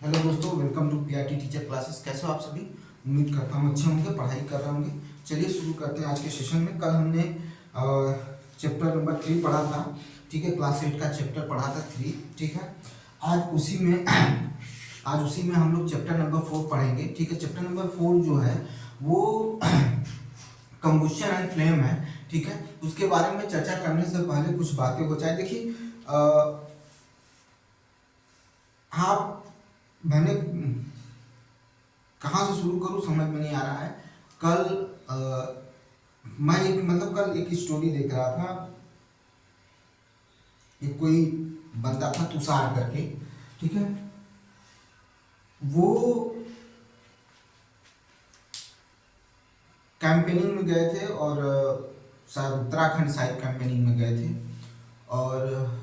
Hello दोस्तों, welcome to PRT teacher classes. कैसे हो आप सभी? उम्मीद करता हूँ अच्छे होंगे, पढ़ाई कर रहे होंगे। चलिए शुरू करते हैं आज के सेशन में। कल हमने चैप्टर नंबर 3 पढ़ा था, ठीक है। क्लास 8 का चैप्टर पढ़ा था 3, ठीक है। आज उसी में आज उसी में हम लोग चैप्टर नंबर 4 पढ़ेंगे, ठीक है। चैप्टर नंबर 4 जो है वो कंबुशन एंड फ्लेम है, ठीक है। उसके बारे में चर्चा करने से पहले कुछ बातें हो जाए। देखिए, आप मैंने कहाँ से शुरू करूँ समझ में नहीं आ रहा है। कल मैं कल एक स्टोरी देख रहा था। एक कोई बंदा था तुषार करके, ठीक है। वो कैंपेनिंग में गए थे और शायद उत्तराखंड साइड कैंपेनिंग में गए थे, और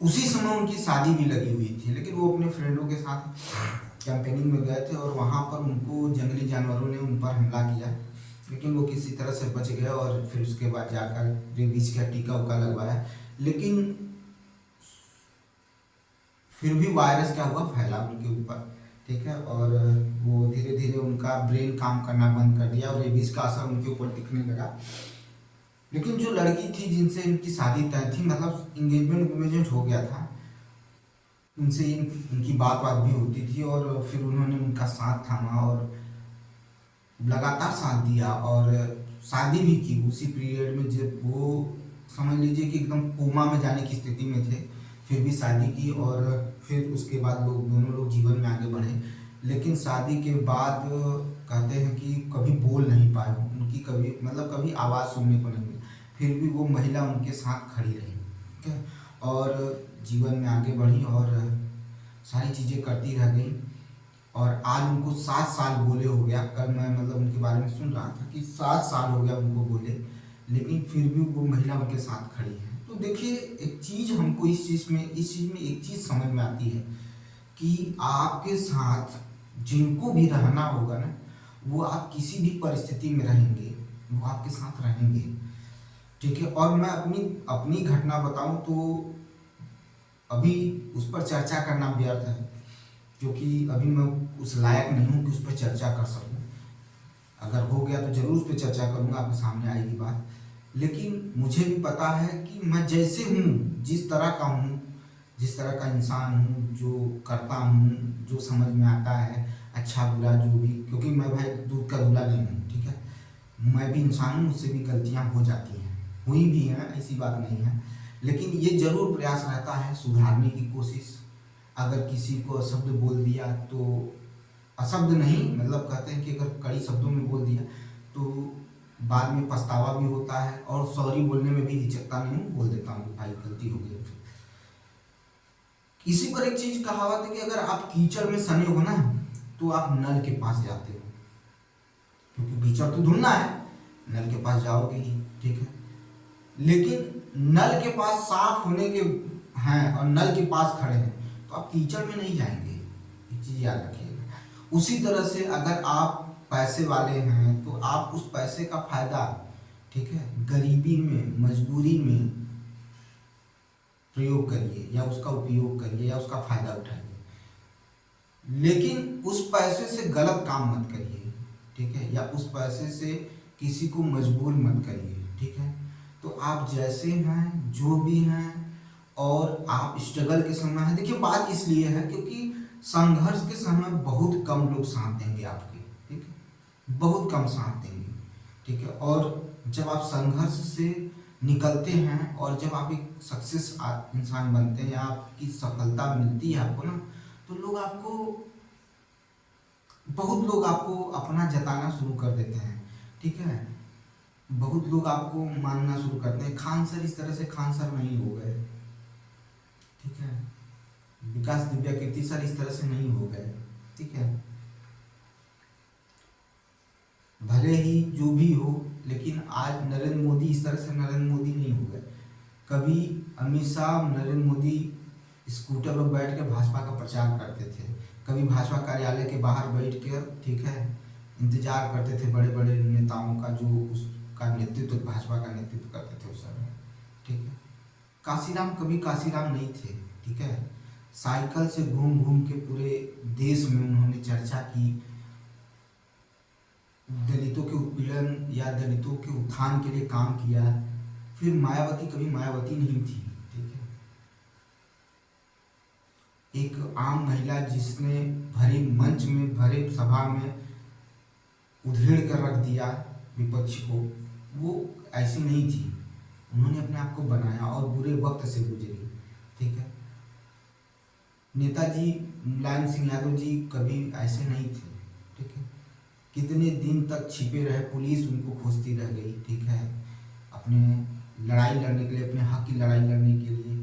उसी समय उनकी शादी भी लगी हुई थी। लेकिन वो अपने फ्रेंडों के साथ कैंपेनिंग में गए थे और वहाँ पर उनको जंगली जानवरों ने उन पर हमला किया, लेकिन वो किसी तरह से बच गए और फिर उसके बाद जाकर रेबीज का टीका उका लगवाया। लेकिन फिर भी वायरस क्या हुआ, फैला उनके ऊपर, ठीक है। और वो धीरे धीरे उनका ब्रेन काम करना बंद कर दिया और रेबीज का असर उनके ऊपर दिखने लगा। लेकिन जो लड़की थी जिनसे इनकी शादी तय थी, मतलब इंगेजमेंट हो गया था, उनसे उनकी बात भी होती थी, और फिर उन्होंने उनका साथ थामा और लगातार साथ दिया और शादी भी की उसी पीरियड में, जब वो समझ लीजिए कि एकदम कोमा में जाने की स्थिति में थे। फिर भी शादी की और फिर उसके बाद दोनों लोग जीवन में आगे बढ़े। लेकिन शादी के बाद कहते हैं कि कभी बोल नहीं पाए, उनकी कभी आवाज़ सुनने को नहीं मिली। फिर भी वो महिला उनके साथ खड़ी रही, ठीक है, और जीवन में आगे बढ़ी और सारी चीज़ें करती रह गई। और आज उनको 7 साल बोले हो गया। कल मैं उनके बारे में सुन रहा था कि 7 साल हो गया उनको बोले, लेकिन फिर भी वो महिला उनके साथ खड़ी है। तो देखिए, एक चीज़ हमको इस चीज़ में एक चीज़ समझ में आती है कि आपके साथ जिनको भी रहना होगा ना, वो आप किसी भी परिस्थिति में रहेंगे, वो आपके साथ रहेंगे, ठीक है। और मैं अपनी अपनी घटना बताऊं तो अभी उस पर चर्चा करना व्यर्थ है, क्योंकि अभी मैं उस लायक नहीं हूँ कि उस पर चर्चा कर सकूँ। अगर हो गया तो ज़रूर उस पर चर्चा करूँगा, आपके सामने आएगी बात। लेकिन मुझे भी पता है कि मैं जैसे हूँ, जिस तरह का हूँ, जिस तरह का इंसान हूँ, जो करता हूँ, जो समझ में आता है, अच्छा बुरा जो भी, क्योंकि मैं भाई दूध का धुला नहीं हूँ, ठीक है। मैं भी इंसान हूँ, मुझसे भी गलतियाँ हो जाती हैं, हुई भी हैं, ऐसी बात नहीं है। लेकिन ये ज़रूर प्रयास रहता है सुधारने की कोशिश। अगर किसी को अशब्द बोल दिया तो, अशब्द नहीं, कहते हैं कि अगर कड़ी शब्दों में बोल दिया तो बाद में पछतावा भी होता है, और सॉरी बोलने में भी हिचकता नहीं हूँ, बोल देता हूँ कि भाई गलती हो गई। इसी पर एक चीज कहावत है कि अगर आप कीचड़ में सने हो ना, तो आप नल के पास जाते हो, क्योंकि कीचड़ तो धुलना है, नल के पास जाओगे ही, ठीक है। लेकिन नल के पास साफ होने के हैं और नल के पास खड़े हैं, तो आप कीचड़ में नहीं जाएंगे, एक चीज याद रखिएगा। उसी तरह से अगर आप पैसे वाले हैं तो आप उस पैसे का फायदा, ठीक है, गरीबी में, मजबूरी में प्रयोग करिए, या उसका उपयोग करिए, या उसका फायदा उठाइए। लेकिन उस पैसे से गलत काम मत करिए, ठीक है, या उस पैसे से किसी को मजबूर मत करिए, ठीक है। तो आप जैसे हैं, जो भी हैं, और आप स्ट्रगल के समय हैं, देखिए बात इसलिए है क्योंकि संघर्ष के समय बहुत कम लोग साथ देंगे आपके, ठीक है, बहुत कम साथ देंगे, ठीक है। और जब आप संघर्ष से निकलते हैं और जब आप एक सक्सेस इंसान बनते हैं, या आपकी सफलता मिलती है आपको ना, तो बहुत लोग आपको अपना जताना शुरू कर देते हैं, ठीक है। बहुत लोग आपको मानना शुरू करते हैं। खान सर इस तरह से खान सर नहीं हो गए, ठीक है। विकास दिव्या कीर्ति सर इस तरह से नहीं हो गए, ठीक है। भले ही जो भी हो, लेकिन आज नरेंद्र मोदी इस तरह से नरेंद्र मोदी नहीं हो गए। कभी अमित शाह, नरेंद्र मोदी स्कूटर पर बैठ के भाजपा का प्रचार करते थे, कभी भाजपा कार्यालय के बाहर बैठ कर, ठीक है, इंतजार करते थे बड़े बड़े नेताओं का, जो उसका नेतृत्व, भाजपा का नेतृत्व करते थे उस समय, ठीक है। काशीराम कभी काशीराम नहीं थे, ठीक है। साइकिल से घूम घूम के पूरे देश में उन्होंने चर्चा की, दलितों के उत्पीड़न या दलितों के उत्थान के लिए काम किया। फिर मायावती कभी मायावती नहीं थी, ठीक है, एक आम महिला जिसने भरे मंच में, भरे सभा में उधेड़ कर रख दिया विपक्ष को, वो ऐसी नहीं थी। उन्होंने अपने आप को बनाया और बुरे वक्त से गुजरी, ठीक है। नेताजी मुलायम सिंह यादव जी कभी ऐसे नहीं थे, ठीक है, कितने दिन तक छिपे रहे, पुलिस उनको खोजती रह गई, ठीक है, अपने लड़ाई लड़ने के लिए, अपने हक की लड़ाई लड़ने के लिए।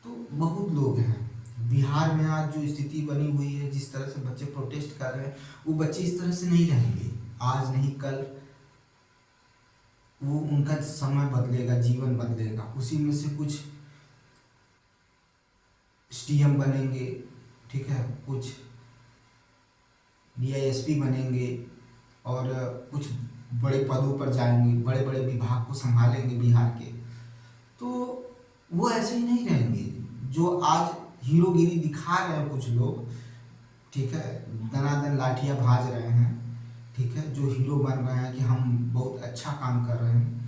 तो बहुत लोग हैं। बिहार में आज जो स्थिति बनी हुई है, जिस तरह से बच्चे प्रोटेस्ट कर रहे हैं, वो बच्चे इस तरह से नहीं रहेंगे, आज नहीं कल वो उनका समय बदलेगा, जीवन बदलेगा, उसी में से कुछ एसडीएम बनेंगे, ठीक है, कुछ डीआईएसपी बनेंगे और कुछ बड़े पदों पर जाएंगे, बड़े बड़े विभाग को संभालेंगे बिहार के। तो वो ऐसे ही नहीं रहेंगे जो आज हीरोगिरी दिखा रहे हैं कुछ लोग, ठीक है, दनादन लाठियां भाज रहे हैं, ठीक है, जो हीरो बन रहे हैं कि हम बहुत अच्छा काम कर रहे हैं।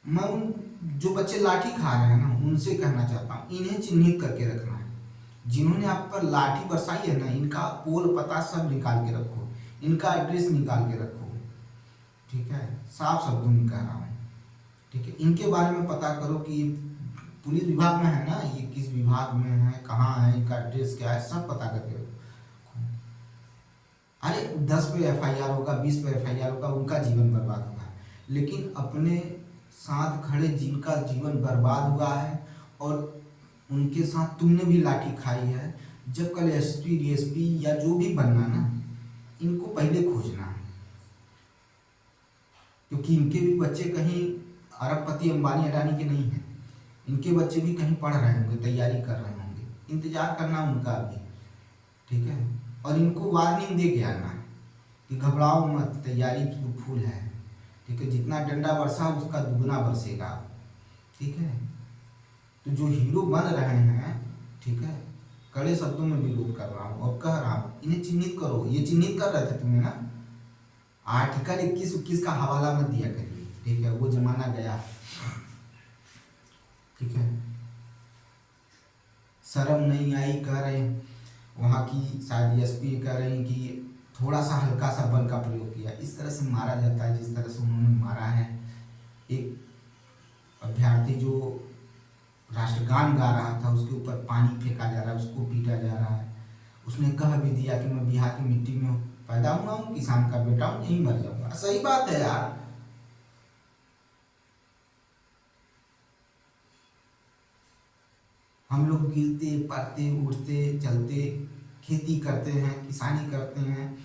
मैं उन जो बच्चे लाठी खा रहे हैं ना, उनसे कहना चाहता हूँ, इन्हें चिन्हित करके रखना है। जिन्होंने आप पर लाठी बरसाई है ना, इनका पोल पता सब निकाल के रखो, इनका एड्रेस निकाल के रखो, ठीक है, साफ शब्दों में कह रहा हूँ, ठीक है। इनके बारे में पता करो कि ये पुलिस विभाग में है ना, ये किस विभाग में है, कहाँ है, इनका एड्रेस क्या है, सब पता करके रखो। अरे 10 पे एफआईआर होगा, 20 पे एफआईआर होगा, उनका जीवन बर्बाद होगा, लेकिन अपने साथ खड़े जिनका जीवन बर्बाद हुआ है और उनके साथ तुमने भी लाठी खाई है, जब कल एसपी डीएसपी या जो भी बनना ना, इनको पहले खोजना है, क्योंकि इनके भी बच्चे कहीं अरबपति अंबानी अडानी के नहीं हैं, इनके बच्चे भी कहीं पढ़ रहे होंगे, तैयारी कर रहे होंगे, इंतजार करना उनका भी, ठीक है, और इनको वार्निंग दे के आना कि घबराओ मत, तैयारी की फूल है, ठीक है, जितना डंडा बरसा उसका दुगना बरसेगा, ठीक है। तो जो हीरो बन रहे हैं, ठीक है, कड़े शब्दों में विरोध कर रहा हूँ और कह रहा हूँ, इन्हें चिन्हित करो। ये चिन्हित कर रहे थे तुम्हें ना, आर्टिकल 21-21 का हवाला मत दिया करिए, ठीक है, वो जमाना गया, ठीक है। शर्म नहीं आई कह रहे, वहाँ की शायद एसपी कह रहे हैं कि थोड़ा सा हल्का सा बल का प्रयोग किया। इस तरह से मारा जाता है जिस तरह से उन्होंने मारा है। एक अभ्यर्थी जो राष्ट्रगान गा रहा था, उसके ऊपर पानी फेंका जा रहा है, उसको पीटा जा रहा है। उसने कह भी दिया कि मैं बिहार की मिट्टी में पैदा हुआ हूँ, किसान का बेटा हूँ, यहीं मर जाऊंगा। सही बात है यार, हम लोग गिरते पड़ते उड़ते चलते खेती करते हैं, किसानी करते हैं,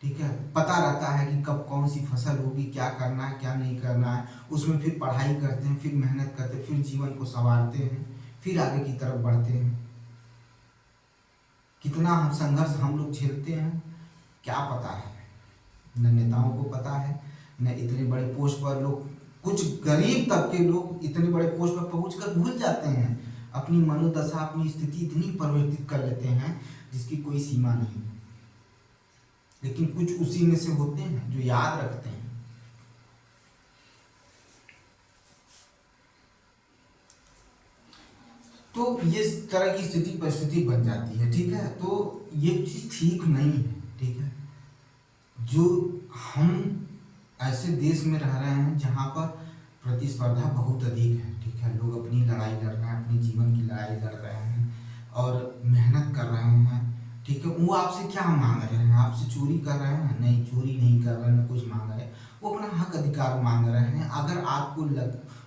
ठीक है, पता रहता है कि कब कौन सी फसल होगी, क्या करना है क्या नहीं करना है, उसमें फिर पढ़ाई करते हैं, फिर मेहनत करते हैं, फिर जीवन को संवारते हैं, फिर आगे की तरफ बढ़ते हैं। कितना हम संघर्ष हम लोग झेलते हैं क्या पता है, न नेताओं को पता है, न इतने बड़े पोस्ट पर लोग, कुछ गरीब तबके लोग इतने बड़े पोस्ट पर पहुंचकर भूल जाते हैं अपनी मनोदशा, अपनी स्थिति इतनी परिवर्तित कर लेते हैं जिसकी कोई सीमा नहीं। लेकिन कुछ उसी में से होते हैं जो याद रखते हैं। तो ये तरह की स्थिति परिस्थिति बन जाती है, ठीक है। तो ये चीज ठीक नहीं है, ठीक है। जो हम ऐसे देश में रह रहे हैं जहाँ पर प्रतिस्पर्धा बहुत अधिक है, ठीक है, लोग अपनी लड़ाई लड़ रहे हैं, अपने जीवन की लड़ाई लड़ रहे हैं और मेहनत कर रहे हैं, ठीक है। वो आपसे क्या मांग रहे हैं? आपसे चोरी कर रहे हैं? नहीं, चोरी नहीं कर रहे हैं, कुछ मांग रहे हैं, वो अपना हक अधिकार मांग रहे हैं। अगर आपको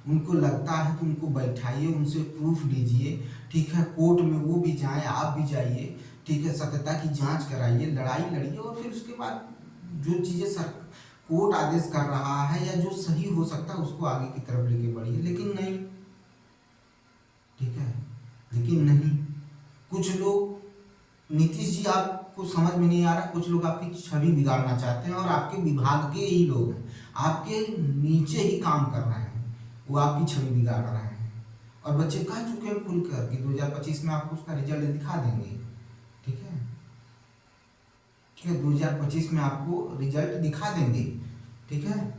उनको लगता है तो उनको बैठाइए, उनसे प्रूफ लीजिए, ठीक है, कोर्ट में वो भी जाए, आप भी जाइए, ठीक है, सत्यता की जांच कराइए, लड़ाई लड़िए और फिर उसके बाद जो चीज़ें कोर्ट आदेश कर रहा है या जो सही हो सकता है उसको आगे की तरफ लेके बढ़िए। लेकिन नहीं, ठीक है, लेकिन नहीं, कुछ लोग, नीतीश जी आपको समझ में नहीं आ रहा, कुछ लोग आपकी छवि बिगाड़ना चाहते हैं और आपके विभाग के ही लोग हैं, आपके नीचे ही काम कर रहे हैं, वो आपकी छवि बिगाड़ रहे हैं। और बच्चे कह चुके हैं खुलकर कि 2025 में आपको उसका रिजल्ट दिखा देंगे। ठीक है, ठीक है, 2025 में आपको रिजल्ट दिखा देंगे। ठीक है,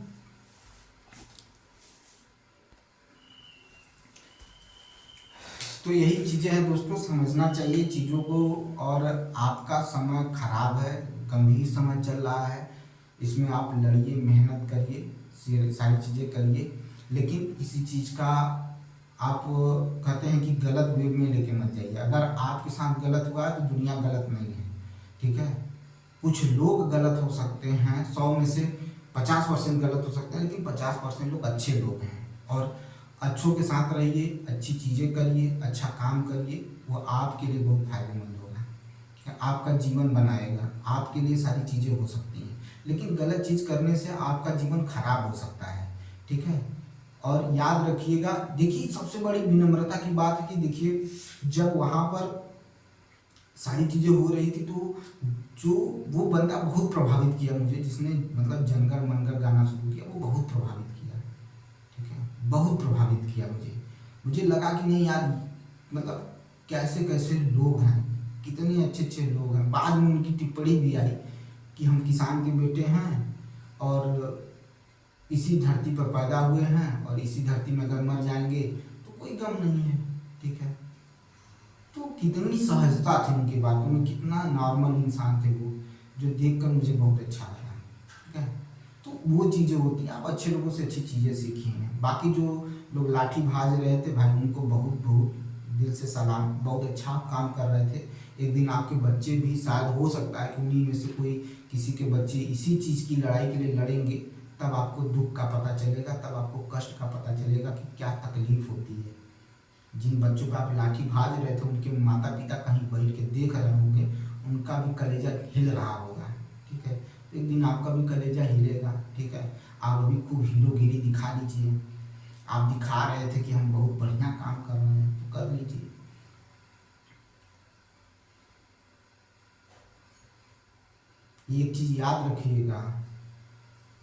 तो यही चीज़ें हैं दोस्तों, समझना चाहिए चीज़ों को। और आपका समय खराब है, गंभीर समय चल रहा है, इसमें आप लड़िए, मेहनत करिए, सारी चीज़ें करिए, लेकिन किसी चीज़ का आप कहते हैं कि गलत वे में लेके मत जाइए। अगर आपके साथ गलत हुआ है तो दुनिया गलत नहीं है। ठीक है, कुछ लोग गलत हो सकते हैं, 100 में से 50% गलत हो सकते हैं, लेकिन 50% लोग अच्छे लोग हैं। और अच्छों के साथ रहिए, अच्छी चीज़ें करिए, अच्छा काम करिए, वो आपके लिए बहुत फायदेमंद होगा। ठीक है, आपका जीवन बनाएगा, आपके लिए सारी चीज़ें हो सकती हैं, लेकिन गलत चीज़ करने से आपका जीवन खराब हो सकता है। ठीक है, और याद रखिएगा, देखिए सबसे बड़ी विनम्रता की बात है कि देखिए जब वहाँ पर सारी चीज़ें हो रही थी तो जो वो बंदा बहुत प्रभावित किया मुझे, जिसने मतलब जनगण मनगढ़ गाना शुरू किया, वो बहुत प्रभावित किया। ठीक है, बहुत प्रभावित किया मुझे। मुझे लगा कि नहीं यार, मतलब कैसे कैसे लोग हैं, कितने अच्छे अच्छे लोग हैं। बाद में उनकी टिप्पणी भी आई कि हम किसान के बेटे हैं और इसी धरती पर पैदा हुए हैं, और इसी धरती में अगर मर जाएंगे तो कोई गम नहीं है। ठीक है, तो कितनी सहजता थी उनकी बातों में, कितना नॉर्मल इंसान थे वो, जो देखकर मुझे बहुत अच्छा लगा। ठीक है, तो वो चीज़ें होती हैं, आप अच्छे लोगों से अच्छी चीज़ें सीखी हैं। बाकी जो लोग लाठी भाज रहे थे भाई, उनको बहुत बहुत दिल से सलाम, बहुत अच्छा काम कर रहे थे। एक दिन आपके बच्चे भी, शायद हो सकता है कि उन्हीं में से कोई किसी के बच्चे इसी चीज़ की लड़ाई के लिए लड़ेंगे, तब आपको दुख का पता चलेगा, तब आपको कष्ट का पता चलेगा कि क्या तकलीफ होती है। जिन बच्चों पर आप लाठी भाज रहे थे, उनके माता पिता कहीं बैठ के देख रहे होंगे, उनका भी कलेजा हिल रहा होगा। ठीक है, तो एक दिन आपका भी कलेजा हिलेगा। ठीक है, आप अभी खूब हीरोगिरी दिखा लीजिए, आप दिखा रहे थे कि हम बहुत बढ़िया काम कर रहे हैं, तो कर लीजिए। एक चीज़ याद रखिएगा,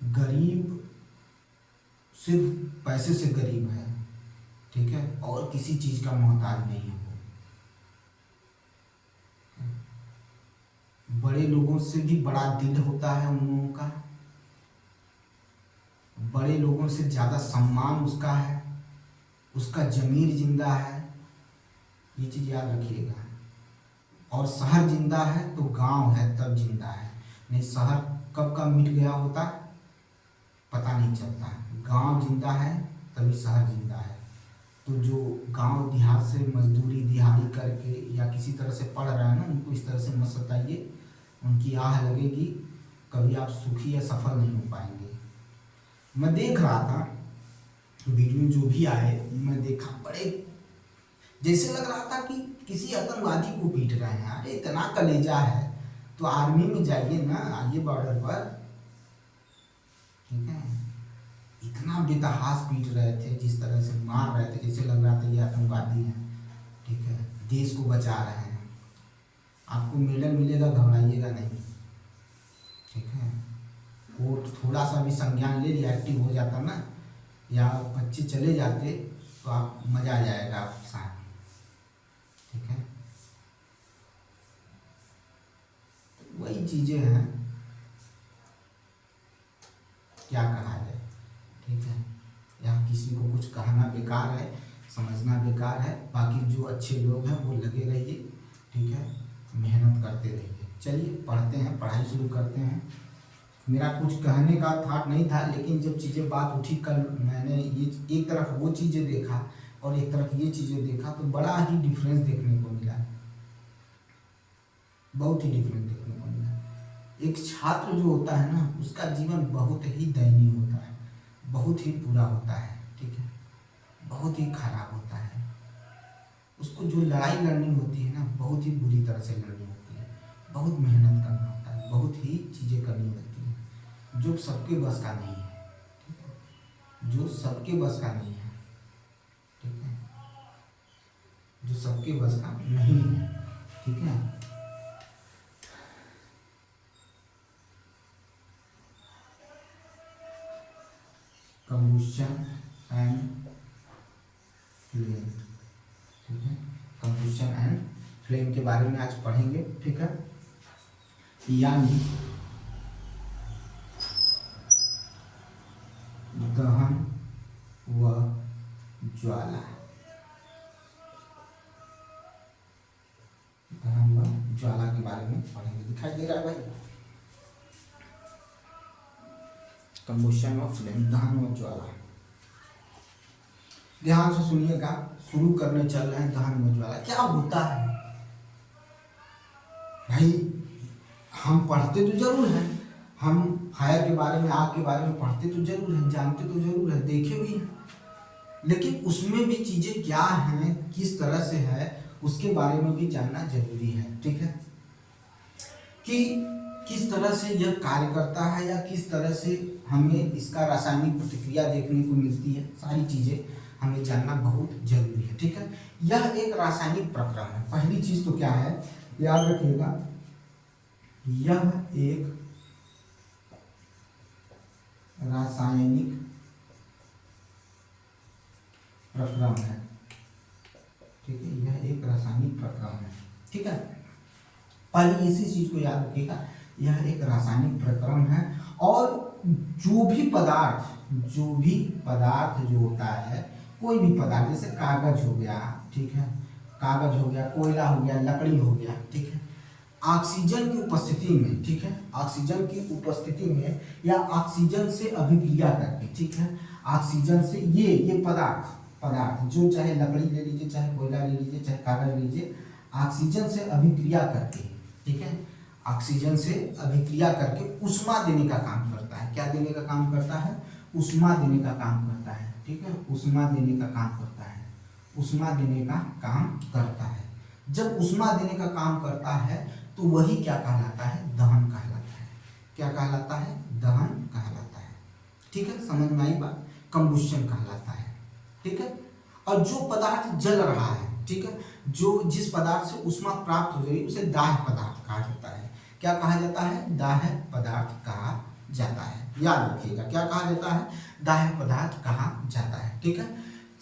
गरीब सिर्फ पैसे से गरीब है। ठीक है, और किसी चीज़ का मोहताज नहीं है वो। बड़े लोगों से भी बड़ा दिल होता है उन लोगों का, बड़े लोगों से ज़्यादा सम्मान उसका है, उसका ज़मीर जिंदा है, ये चीज़ याद रखिएगा। और शहर जिंदा है तो गांव है तब जिंदा है, नहीं शहर कब का मिट गया होता पता नहीं चलता। गांव जिंदा है तभी शहर जिंदा है। तो जो गांव देहात से मजदूरी दिहाड़ी करके या किसी तरह से पढ़ रहे हैं ना, उनको इस तरह से मत सताइए, उनकी आह लगेगी, कभी आप सुखी या सफल नहीं हो पाएंगे। मैं देख रहा था वीडियो जो भी आए, मैं देखा बड़े जैसे लग रहा था कि किसी आतंकवादी को पीट रहे हैं। अरे इतना कलेजा है तो आर्मी में जाइए ना, आइए बॉर्डर पर। ठीक है, इतना बेतहास पीट रहे थे, जिस तरह से मार रहे थे, जैसे लग रहा था ये आतंकवादी हैं। ठीक है, देश को बचा रहे हैं। आपको मेडल मिलेगा, घबराइएगा नहीं। ठीक है, कोर्ट थोड़ा सा भी संज्ञान ले लिया, एक्टिव हो जाता ना, या बच्चे चले जाते तो आप मजा आ जाएगा आपके साथ। ठीक है, तो वही चीज़ें हैं, क्या कहा जाए। ठीक है, यहाँ किसी को कुछ कहना बेकार है, समझना बेकार है। बाकी जो अच्छे लोग हैं वो लगे रहिए। ठीक है, मेहनत करते रहिए। चलिए पढ़ते हैं, पढ़ाई शुरू करते हैं। मेरा कुछ कहने का था नहीं था, लेकिन जब चीज़ें बात उठी, कल मैंने ये एक तरफ वो चीज़ें देखा और एक तरफ ये चीज़ें देखा, तो बड़ा ही डिफरेंस देखने को मिला, बहुत ही डिफरेंस देखने को मिला। एक छात्र जो होता है ना, उसका जीवन बहुत ही दयनीय होता है, बहुत ही बुरा होता है। ठीक है, बहुत ही खराब होता है। उसको जो लड़ाई लड़नी होती है ना, बहुत ही बुरी तरह से लड़नी होती है, बहुत मेहनत करना होता है, बहुत ही चीज़ें करनी होती हैं, जो सबके बस का नहीं है। ठीक है, जो सबके बस का नहीं है। ठीक है, जो सबके बस का नहीं है। ठीक है, combustion and flame। फ्लेम के बारे में आज पढ़ेंगे, ठीक है। यानी दहन व ज्वाला, दहन व ज्वाला के बारे में पढ़ेंगे। दिखाई दे रहा है भाई, कंबुशन ऑफ फ्लेम, दहन व ज्वाला। ध्यान से सुनिएगा, शुरू करने चल रहे हैं दहन व ज्वाला। क्या होता है भाई, हम पढ़ते तो जरूर हैं, हम फायर के बारे में, आग के बारे में पढ़ते तो जरूर हैं, जानते तो जरूर हैं, देखे भी हैं, लेकिन उसमें भी चीजें क्या हैं, किस तरह से है, उसके बारे में भी जानना जरूरी है, ठीक है। कि किस तरह से यह कार्य करता है या किस तरह से हमें इसका रासायनिक प्रतिक्रिया देखने को मिलती है, सारी चीजें हमें जानना बहुत जरूरी है, ठीक है। यह एक रासायनिक प्रक्रम है। पहली चीज तो क्या है, याद रखिएगा, यह एक रासायनिक प्रक्रम है, ठीक है। यह एक रासायनिक प्रक्रम है, ठीक है। पहले इसी चीज को याद रखिएगा, यह एक रासायनिक प्रक्रम है। और जो भी पदार्थ जो होता है, कोई भी पदार्थ, जैसे कागज हो गया, ठीक है, कागज हो गया, कोयला हो गया, लकड़ी हो गया, ठीक है, ऑक्सीजन की उपस्थिति में, ठीक है, ऑक्सीजन की उपस्थिति में या ऑक्सीजन से अभिक्रिया करके, ठीक है, ऑक्सीजन से ये पदार्थ जो चाहे लकड़ी ले लीजिए, चाहे कोयला ले लीजिए, चाहे कागज लीजिए, ऑक्सीजन से अभिक्रिया करके, ठीक है, ऑक्सीजन से अभिक्रिया करके उष्मा देने का काम करता है। क्या देने का काम करता है? उष्मा देने का काम करता है, ठीक है, उष्मा देने का काम करता है, उष्मा देने का काम करता है। जब उष्मा देने का काम करता है तो वही क्या कहलाता है? दहन कहलाता है। क्या कहलाता है? दहन कहलाता है, ठीक है। समझ में आई बात? कंबुशन कहलाता है, ठीक है। और जो पदार्थ जल रहा है, ठीक है, जो जिस पदार्थ से उष्मा प्राप्त हो जाएगी उसे दाह्य पदार्थ कहा जाता है। क्या कहा जाता है? दाह्य पदार्थ कहा जाता है। याद रखिएगा, क्या कहा जाता है? दाह्य पदार्थ कहा जाता है, ठीक है।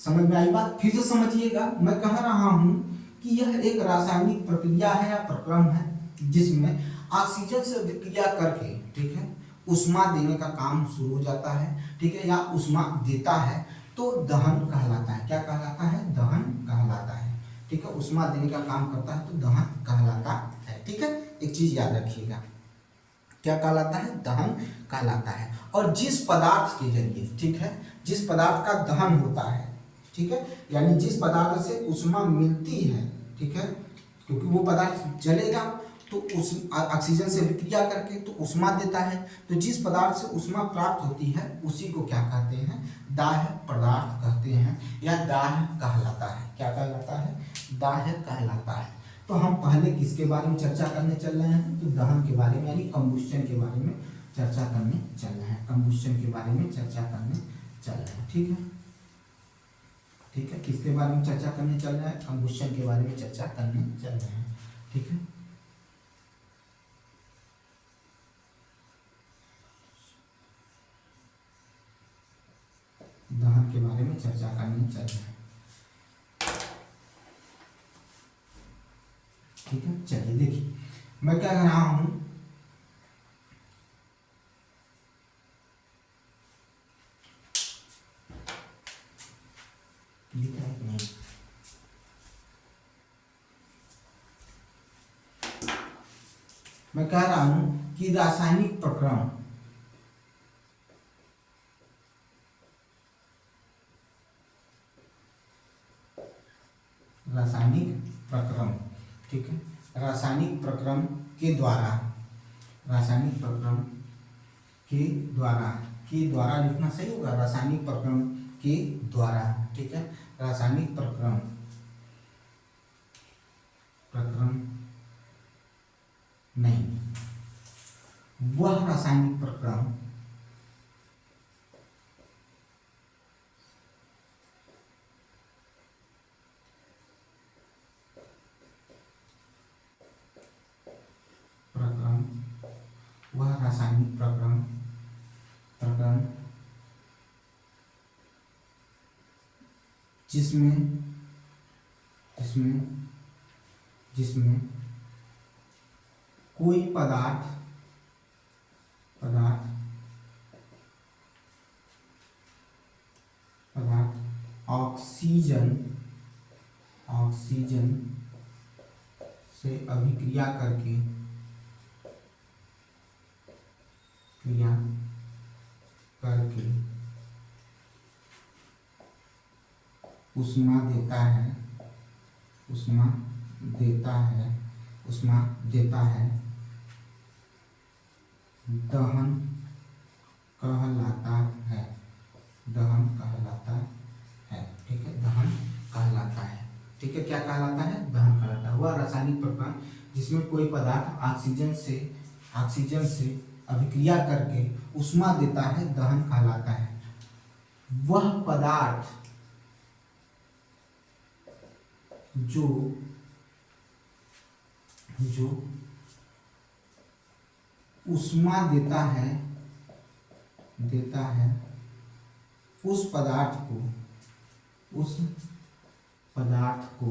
समझ में आई बात? फिर से समझिएगा, मैं कह रहा हूं कि यह एक रासायनिक प्रक्रिया है या प्रक्रम है जिसमें ऑक्सीजन से अभिक्रिया करके, ठीक है, उष्मा देने का काम शुरू हो जाता है, ठीक है, या उष्मा देता है तो दहन कहलाता है। क्या कहलाता है? दहन कहलाता है, ठीक है। उष्मा देने का काम करता है तो दहन कहलाता है, ठीक है। एक चीज याद रखिएगा, क्या कहलाता है? दहन कहलाता है। और जिस पदार्थ के जरिए, ठीक है, जिस पदार्थ का दहन होता है, ठीक है, यानी जिस पदार्थ से उष्मा मिलती है, ठीक है, क्योंकि वो पदार्थ जलेगा तो उस ऑक्सीजन से विक्रिया करके तो उष्मा देता है, तो जिस पदार्थ से उष्मा प्राप्त होती है उसी को क्या कहते हैं? दाह्य पदार्थ कहते हैं या दाह्य कहलाता है। क्या कहलाता है? दाह्य कहलाता है। तो हम पहले किसके बारे में चर्चा करने चल रहे हैं? तो दहन के बारे में, यानी कंबुशन के बारे में चर्चा करने चल रहे हैं। कंबुशन के बारे में चर्चा करने चल रहे हैं, ठीक है, ठीक है। किसके बारे में चर्चा करने चल रहे हैं? कंबुशन के बारे में चर्चा करने चल रहे हैं, ठीक है। दहन के बारे में चर्चा करने चल रहे हैं, ठीक है। चलिए देखिए, मैं क्या कह रहा हूं, दिख रहा है कि नहीं? मैं कह रहा हूं कि रासायनिक प्रक्रम, ठीक है, रासायनिक प्रक्रम के द्वारा, रासायनिक प्रक्रम के द्वारा लिखना सही होगा, रासायनिक प्रक्रम के द्वारा, ठीक है, रासायनिक प्रक्रम नहीं, वह रासायनिक प्रक्रम वह रासायनिक प्रक्रम जिसमें जिसमें कोई पदार्थ पदार्थ पदार्थ ऑक्सीजन से अभिक्रिया करके उष्मा देता है दहन कहलाता है। ठीक है, दहन कहलाता है। ठीक है, क्या कहलाता है? दहन कहलाता है। वह रासायनिक प्रक्रिया जिसमें कोई पदार्थ ऑक्सीजन से अभिक्रिया करके उष्मा देता है, दहन कहलाता है। वह पदार्थ जो उष्मा देता है उस पदार्थ को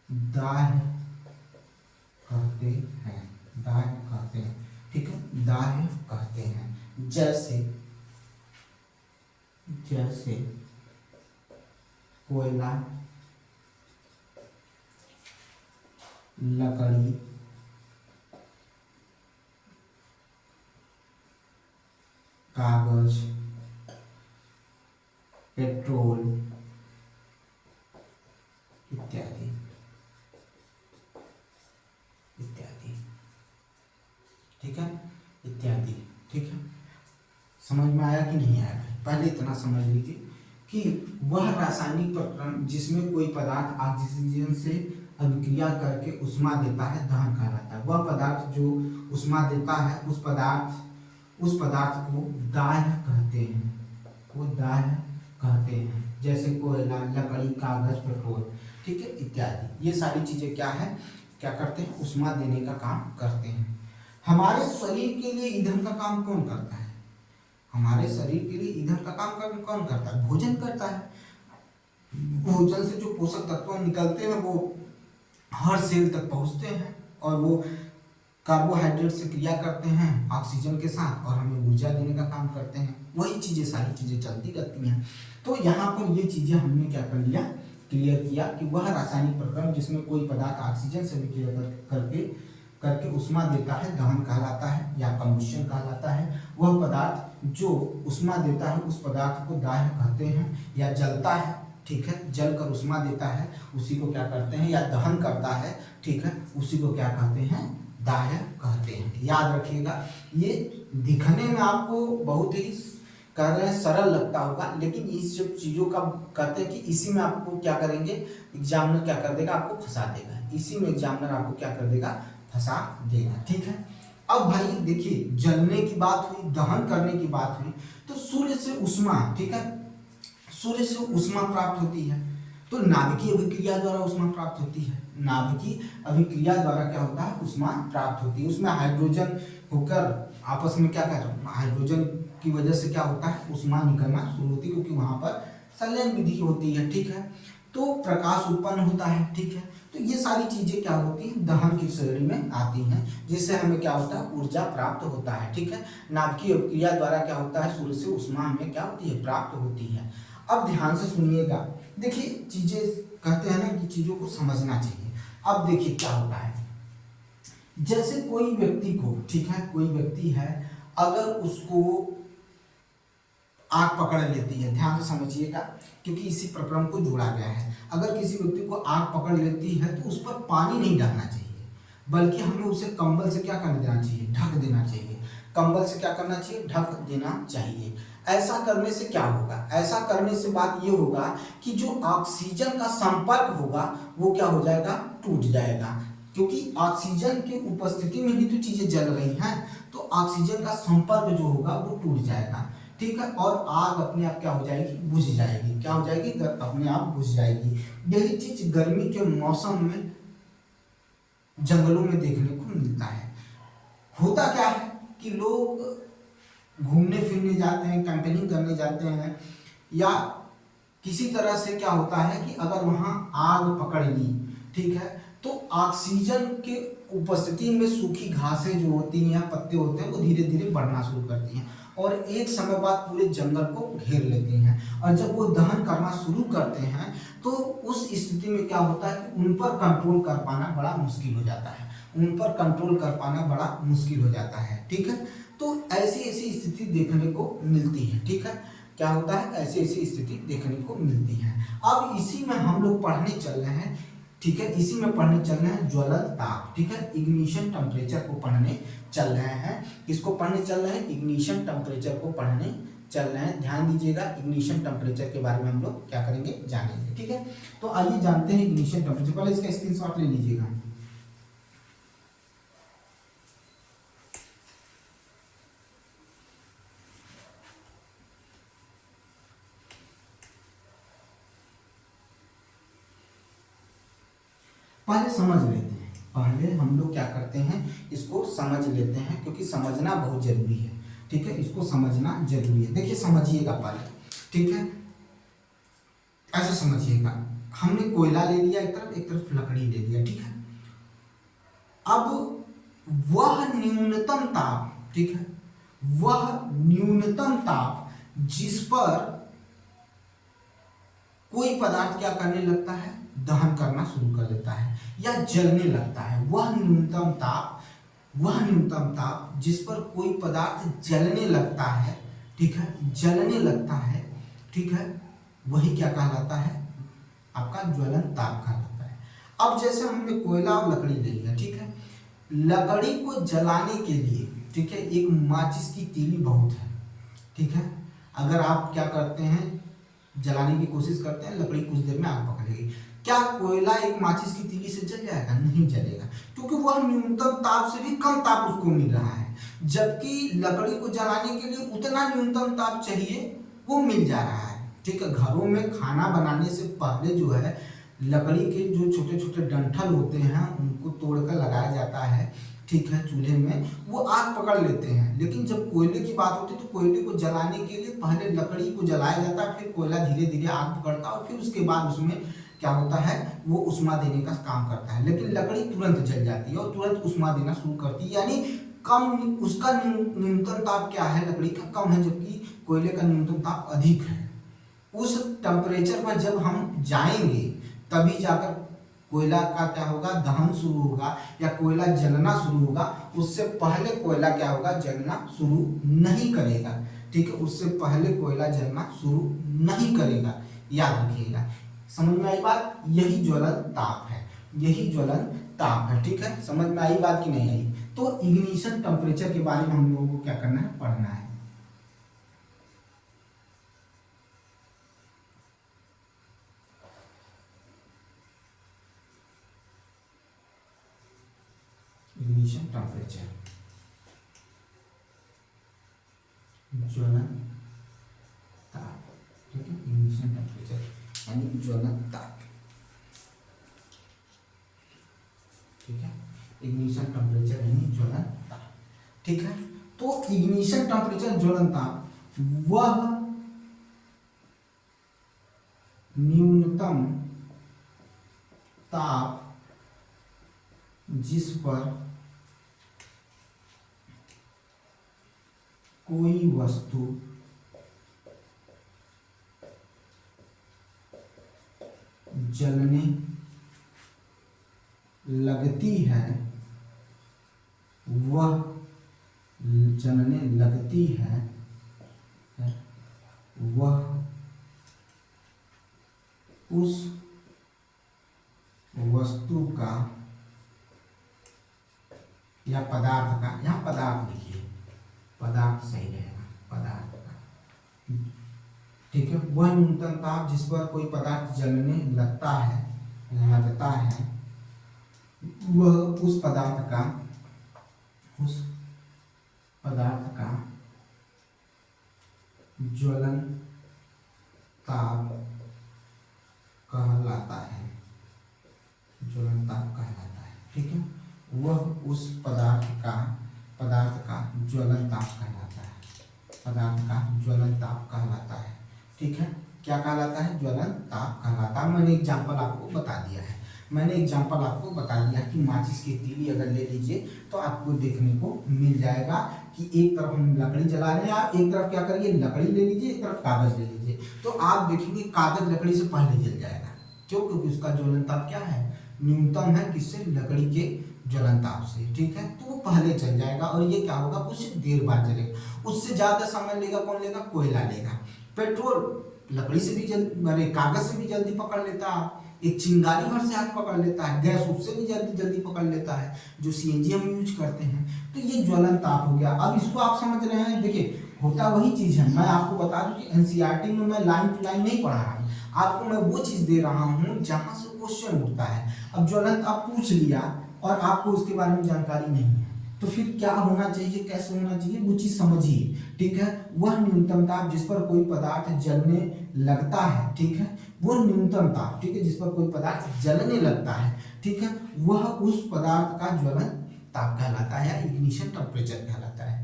दाह्य कहते हैं। ठीक है, दाह्य कहते हैं। जैसे कोयला, लकड़ी, कागज, पेट्रोल इत्यादि। ठीक है, इत्यादि। ठीक है, समझ में आया कि नहीं आया? पहले इतना समझ लीजिए कि वह रासायनिक प्रक्रिया जिसमें कोई पदार्थ ऑक्सीजन से अभिक्रिया करके उष्मा देता है, दहन कहलाता है। वह पदार्थ जो उष्मा देता है उस पदार्थ को दाह्य कहते हैं। जैसे कोयला, लकड़ी, कागज, पेट्रोल। ठीक है, इत्यादि। ये सारी चीजें क्या करते हैं? उष्मा देने का काम करते हैं। हमारे शरीर के लिए ईंधन का काम कौन करता है? हमारे शरीर के लिए ईंधन का काम कौन करता है? भोजन करता है। भोजन से जो पोषक तत्व निकलते हैं वो हर सेल तक पहुंचते हैं और वो कार्बोहाइड्रेट से क्रिया करते हैं ऑक्सीजन के साथ और हमें ऊर्जा देने का काम करते हैं। वही सारी चीजें चलती रहती हैं। तो यहाँ पर ये चीजें हमने क्या कर लिया? क्लियर किया कि वह रासायनिक प्रक्रिया जिसमें कोई पदार्थ ऑक्सीजन से विक्रिया करके उष्मा देता है, दहन कहलाता है या कंबशन कहलाता है। वह पदार्थ जो उष्मा देता है उस पदार्थ को दाह्य कहते हैं या जलता है। ठीक है, जलकर उष्मा देता है, उसी को क्या करते हैं? या दहन करता है। ठीक है, उसी को क्या कहते हैं? दाह्य कहते हैं। याद रखिएगा, ये दिखने में आपको बहुत ही कह रहे हैं सरल लगता होगा, लेकिन इस सब चीजों का कहते हैं कि इसी में आपको क्या करेंगे? एग्जामिनर क्या कर देगा? आपको फंसा देगा। इसी में एग्जामिनर आपको क्या कर देगा? फंसा देगा। ठीक है, अब भाई देखिए, जलने की बात हुई, दहन करने की बात हुई, तो सूर्य से उष्मा, ठीक है, सूर्य से उष्मा प्राप्त होती है, तो नाभिकीय अभिक्रिया द्वारा उष्मा प्राप्त होती है। नाभिकीय अभिक्रिया द्वारा क्या होता है? उष्मा प्राप्त होती है। उसमें हाइड्रोजन होकर आपस में क्या कर रहा है? हाइड्रोजन की वजह से क्या होता है? उष्मा निकलना शुरू होती है, क्योंकि वहां पर संलयन विधि होती है। ठीक है, तो प्रकाश उत्पन्न होता है। ठीक है, तो ये सारी चीजें क्या होती हैं? दहन की श्रेणी में आती हैं, जिससे हमें क्या होता है? ऊर्जा प्राप्त होता है। ठीक है, नाभिकीय अभिक्रिया द्वारा क्या होता है? सूर्य से उष्मा हमें क्या होती है? प्राप्त होती है। अब ध्यान से सुनिएगा, देखिए चीजें कहते हैं ना कि चीजों को समझना चाहिए। अब देखिए क्या होता है, जैसे कोई व्यक्ति को, ठीक है, कोई व्यक्ति है, अगर उसको आग पकड़ लेती है, ध्यान से समझिएगा क्योंकि इसी प्रक्रम को जोड़ा गया है। अगर किसी व्यक्ति को आग पकड़ लेती है तो उस पर पानी नहीं डालना चाहिए, बल्कि हमें उसे कंबल से क्या कर देना चाहिए? ढक देना चाहिए। कंबल से क्या करना चाहिए? ढक देना चाहिए। ऐसा करने से क्या होगा? ऐसा करने से बात ये होगा कि जो ऑक्सीजन का संपर्क होगा वो क्या हो जाएगा? टूट जाएगा, क्योंकि ऑक्सीजन की उपस्थिति में ही तो चीजें जल रही हैं, तो ऑक्सीजन का संपर्क जो होगा वो टूट जाएगा। ठीक है, और आग अपने आप क्या हो जाएगी? बुझ जाएगी। क्या हो जाएगी? अपने आप बुझ जाएगी। यही चीज गर्मी के मौसम में जंगलों में देखने को मिलता है। होता क्या है कि लोग घूमने फिरने जाते हैं, कैंपेनिंग करने जाते हैं, या किसी तरह से क्या होता है कि अगर वहां आग पकड़ ली, ठीक है, तो ऑक्सीजन के उपस्थिति में सूखी घासें जो होती हैं या पत्ते होते हैं वो धीरे धीरे बढ़ना शुरू करती हैं और एक समय बाद पूरे जंगल को घेर लेती हैं। और जब वो दहन करना शुरू करते हैं तो उस स्थिति में क्या होता है कि उन पर कंट्रोल कर पाना बड़ा मुश्किल हो जाता है, उन पर कंट्रोल कर पाना बड़ा मुश्किल हो जाता है। ठीक है, तो ऐसी ऐसी स्थिति देखने को मिलती है। ठीक है, क्या होता है, ऐसी ऐसी स्थिति देखने को मिलती है। अब इसी में हम लोग पढ़ने चल रहे हैं। ठीक है, इसी में पढ़ने चल रहे हैं ज्वलन ताप। ठीक है, इग्निशन टेम्परेचर को पढ़ने चल रहे हैं। किसको पढ़ने चल रहे हैं, इग्निशन टेम्परेचर को पढ़ने चल रहे हैं। ध्यान दीजिएगा, इग्निशन टेम्परेचर के बारे में हम लोग क्या करेंगे, जानेंगे। ठीक है, तो आइए जानते हैं इग्निशन टेम्परेचर। पहले इसका स्क्रीनशॉट ले लीजिएगा। पहले समझ लेते हैं, पहले हम लोग क्या करते हैं, इसको समझ लेते हैं क्योंकि समझना बहुत जरूरी है। ठीक है, इसको समझना जरूरी है। देखिए समझिएगा पहले। ठीक है, ऐसे समझिएगा, हमने कोयला ले लिया एक तरफ लकड़ी ले लिया। ठीक है, अब वह न्यूनतम ताप, ठीक है, वह न्यूनतम ताप जिस पर कोई पदार्थ क्या करने लगता है, दहन करना शुरू कर देता है या जलने लगता है, वह न्यूनतम ताप, वह न्यूनतम ताप जिस पर कोई पदार्थ जलने लगता है, ठीक है, जलने लगता है, ठीक है, वही क्या कहलाता है, आपका ज्वलन ताप कहलाता है। अब जैसे हमने कोयला और लकड़ी ले लिया। ठीक है, लकड़ी को जलाने के लिए, ठीक है, एक माचिस की तीली बहुत है। ठीक है, अगर आप क्या करते हैं, जलाने की कोशिश करते हैं, लकड़ी कुछ देर में आग पकड़ेगी। क्या कोयला एक माचिस की तीली से जल जाएगा? नहीं जलेगा, क्योंकि वह न्यूनतम ताप से भी कम ताप उसको मिल रहा है, जबकि लकड़ी को जलाने के लिए उतना न्यूनतम ताप चाहिए वो मिल जा रहा है। ठीक है, घरों में खाना बनाने से पहले जो है लकड़ी के जो छोटे छोटे डंठल होते हैं उनको तोड़कर लगाया जाता है। ठीक है, चूल्हे में वो आग पकड़ लेते हैं। लेकिन जब कोयले की बात होती है तो कोयले को जलाने के लिए पहले लकड़ी को जलाया जाता है, फिर कोयला धीरे धीरे आग पकड़ता है और फिर उसके बाद उसमें क्या होता है, वो उष्मा देने का काम करता है। लेकिन लकड़ी तुरंत जल जाती है और तुरंत उष्मा देना शुरू करती है, यानी कम, उसका न्यूनतम ताप क्या है, लकड़ी का कम है, जबकि कोयले का न्यूनतम ताप अधिक है। उस टेम्परेचर पर जब हम जाएंगे तभी जाकर कोयला का क्या होगा, दहन शुरू होगा या कोयला जलना शुरू होगा। उससे पहले कोयला क्या होगा, जलना शुरू नहीं करेगा। ठीक है, उससे पहले कोयला जलना शुरू नहीं करेगा, याद रखिएगा। समझ में आई बात? यही ज्वलन ताप है, यही ज्वलन ताप है। ठीक है, समझ में आई बात कि नहीं आई? तो इग्निशन टेम्परेचर के बारे में हम लोगों को क्या करना है, पढ़ना है। इग्निशन टेम्परेचर, ज्वलन ताप। ठीक है, इग्निशन टेम्परेचर यानी ज्वलन ताप। ठीक है, इग्निशन टेम्परेचर यानी ज्वलन ताप। ठीक है, तो इग्निशन टेम्परेचर ज्वलन ताप वह न्यूनतम ताप जिस पर कोई वस्तु जलने लगती है, वह जलने लगती है, वह उस वस्तु का या पदार्थ का, यहाँ पदार्थ लिखिए, पदार्थ सही रहेगा, पदार्थ का। ठीक है, वह न्यूनतम ताप जिस पर कोई पदार्थ जलने लगता है, वह उस पदार्थ का ज्वलन ताप कहलाता है, ज्वलन ताप कहलाता है। ठीक है, वह उस पदार्थ का ज्वलन ताप कहलाता है, पदार्थ का ज्वलन ताप कहलाता है। ठीक है, क्या कहलाता है, ज्वलन ताप कहलाता है। मैंने एग्जाम्पल आपको बता दिया है। मैंने एग्जांपल आपको बता दिया कि माचिस की तीली अगर ले लीजिए तो आपको देखने को मिल जाएगा कि एक तरफ हम लकड़ी जला रहे हैं, आप एक तरफ क्या करिए लकड़ी ले लीजिए, एक तरफ कागज ले लीजिए, तो आप देखेंगे कागज लकड़ी से पहले जल जाएगा। क्यों? क्योंकि उसका ज्वलन ताप क्या है, न्यूनतम है, किससे, लकड़ी के ज्वलन ताप से, ठीक है, तो वो पहले चल जाएगा और ये क्या होगा, कुछ देर बाद जलेगा। उससे ज्यादा समय लेगा, कौन लेगा, कोयला लेगा। पेट्रोल लकड़ी से भी अरे कागज से भी जल्दी पकड़ लेता है, एक चिंगारी भर से आग पकड़ लेता है, गैस उससे भी जल्दी जल्दी पकड़ लेता है, जो सीएनजी हम यूज करते हैं। तो ये ज्वलन ताप हो गया। अब इसको आप समझ रहे हैं, देखिए होता वही चीज है। मैं आपको बता दूं कि एनसीईआरटी में मैं लाइन टू लाइन नहीं पढ़ा रहा हूँ, आपको मैं वो चीज दे रहा हूँ जहां से क्वेश्चन उठता है। अब ज्वलन ताप पूछ लिया और आपको उसके बारे में जानकारी नहीं है, तो फिर क्या होना चाहिए, कैसे होना चाहिए, वो चीज समझिए, ठीक है। वह न्यूनतम ताप जिस पर कोई पदार्थ जलने लगता है, ठीक है, वो न्यूनतम ताप, ठीक है, जिस पर कोई पदार्थ जलने लगता है, ठीक है, वह उस पदार्थ का ज्वलन ताप कहलाता है या इग्निशन टेम्परेचर कहलाता है,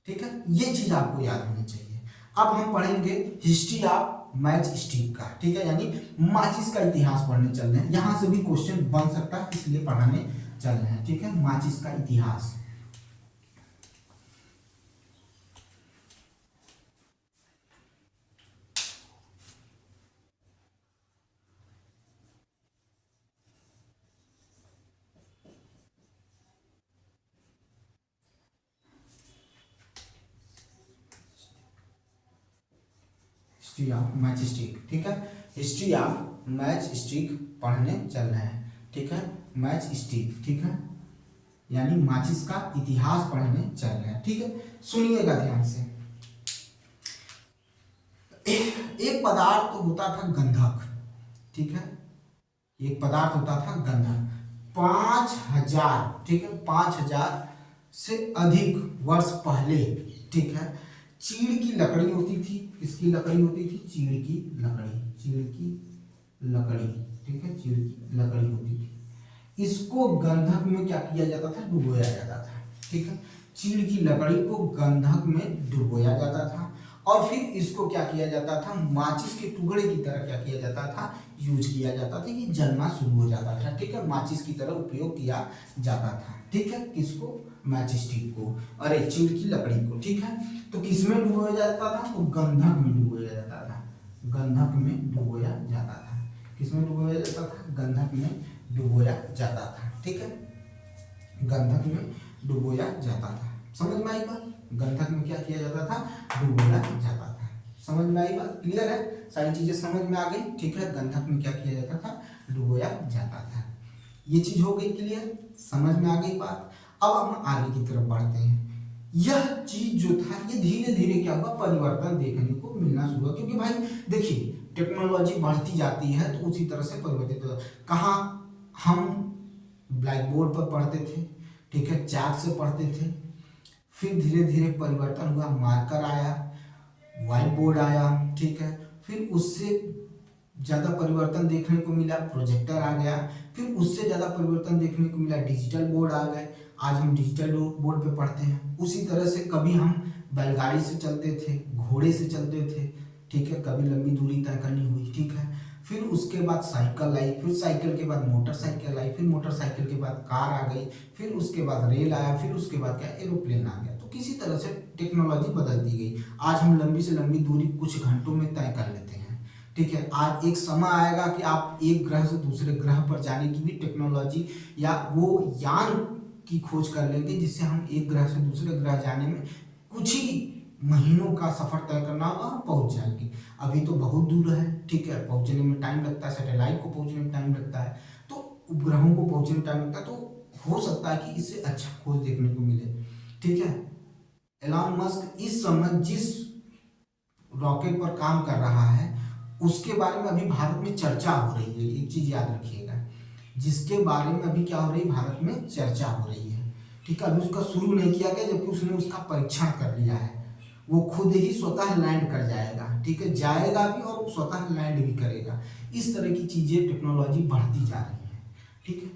ठीक है। ये चीज आपको याद होनी चाहिए। अब हम पढ़ेंगे हिस्ट्री ऑफ मैच स्टिक का, ठीक है, यानी माचिस का इतिहास पढ़ने चल रहे हैं। यहां से भी क्वेश्चन बन सकता है, इसलिए पढ़ाने चल रहे हैं, ठीक है, माचिस का इतिहास। हिस्ट्री ऑफ मैच स्टिक, ठीक है, हिस्ट्री ऑफ मैच स्टिक पढ़ने चल रहे हैं, ठीक है, मैच स्टिक, ठीक है, यानी माचिस का इतिहास पढ़ने चल रहे हैं, ठीक है। सुनिएगा ध्यान से। एक पदार्थ होता था गंधक, ठीक है, एक पदार्थ होता था गंधक। 5000, ठीक है, 5000 से अधिक वर्ष पहले, ठीक है, चीड़ की लकड़ी होती थी। किसकी लकड़ी होती थी? चीड़ की लकड़ी, चीड़ की लकड़ी, ठीक है, चीड़ की लकड़ी होती थी। इसको गंधक में क्या किया जाता था? डुबोया जाता था, ठीक है, चीड़ की लकड़ी को गंधक में डुबोया जाता था और फिर इसको क्या किया जाता था? माचिस के टुकड़े की तरह क्या किया जाता था? यूज किया जाता था। ये जलना शुरू हो जाता था, ठीक है, माचिस की तरह उपयोग किया जाता था, ठीक है, किसको? मैच स्टिक को, अरे चीड़ की लकड़ी को, ठीक है। तो किसमें डुबोया जाता था? तो गंधक में डुबोया जाता था, गंधक में डुबोया जाता था। किसमें डुबोया जाता था? गंधक में डुबोया जाता था, ठीक है, गंधक में डुबोया जाता था। समझ में आई बात? गंधक में क्या किया जाता था? डुबोया जाता था। समझ में आई बात? क्लियर है? सारी चीजें समझ में आ गई, ठीक है। गंधक में क्या किया जाता था? डुबोया जाता था। ये चीज हो गई क्लियर, समझ में आ गई बात। अब हम आगे की तरफ बढ़ते हैं। यह चीज जो था ये धीरे धीरे क्या हुआ? परिवर्तन देखने को मिलना शुरू हुआ, क्योंकि भाई देखिए टेक्नोलॉजी बढ़ती जाती है तो उसी तरह से परिवर्तित होता। कहाँ हम ब्लैक बोर्ड पर पढ़ते थे, ठीक है, चाक से पढ़ते थे, फिर धीरे धीरे परिवर्तन हुआ, मार्कर आया, व्हाइट बोर्ड आया, ठीक है, फिर उससे ज़्यादा परिवर्तन देखने को मिला, प्रोजेक्टर आ गया, फिर उससे ज़्यादा परिवर्तन देखने को मिला, डिजिटल बोर्ड आ गए। आज हम डिजिटल बोर्ड पे पढ़ते हैं। उसी तरह से कभी हम बैलगाड़ी से चलते थे, घोड़े से चलते थे, ठीक है, कभी लंबी दूरी तय करनी हुई, ठीक है, फिर उसके बाद साइकिल आई, फिर साइकिल के बाद मोटरसाइकिल आई, फिर मोटरसाइकिल के बाद कार आ गई, फिर उसके बाद रेल आया, फिर उसके बाद क्या? एरोप्लेन आ गया। तो किसी तरह से टेक्नोलॉजी बदलती गई। आज हम लंबी से लंबी दूरी कुछ घंटों में तय कर लेते हैं, ठीक है। आज एक समय आएगा कि आप एक ग्रह से दूसरे ग्रह पर जाने की भी टेक्नोलॉजी या वो यान की खोज कर लेंगे, जिससे हम एक ग्रह से दूसरे ग्रह जाने में कुछ ही महीनों का सफर तय करना होगा, हम पहुंच जाएंगे। अभी तो बहुत दूर है, ठीक है, पहुंचने में टाइम लगता है, सैटेलाइट को पहुंचने में टाइम लगता है, तो उपग्रहों को पहुंचने में टाइम लगता है, तो हो सकता है कि इससे अच्छा खोज देखने को मिले, ठीक है। एलॉन मस्क इस समय जिस रॉकेट पर काम कर रहा है उसके बारे में अभी भारत में चर्चा हो रही है। एक चीज याद रखिएगा, जिसके बारे में अभी क्या हो रही है? भारत में चर्चा हो रही है, ठीक है। अभी उसका शुरू नहीं किया गया, जबकि उसने उसका परीक्षण कर लिया है। वो खुद ही स्वतः लैंड कर जाएगा, ठीक है, जाएगा भी और स्वतः लैंड भी करेगा। इस तरह की चीजें टेक्नोलॉजी बढ़ती जा रही है, ठीक है।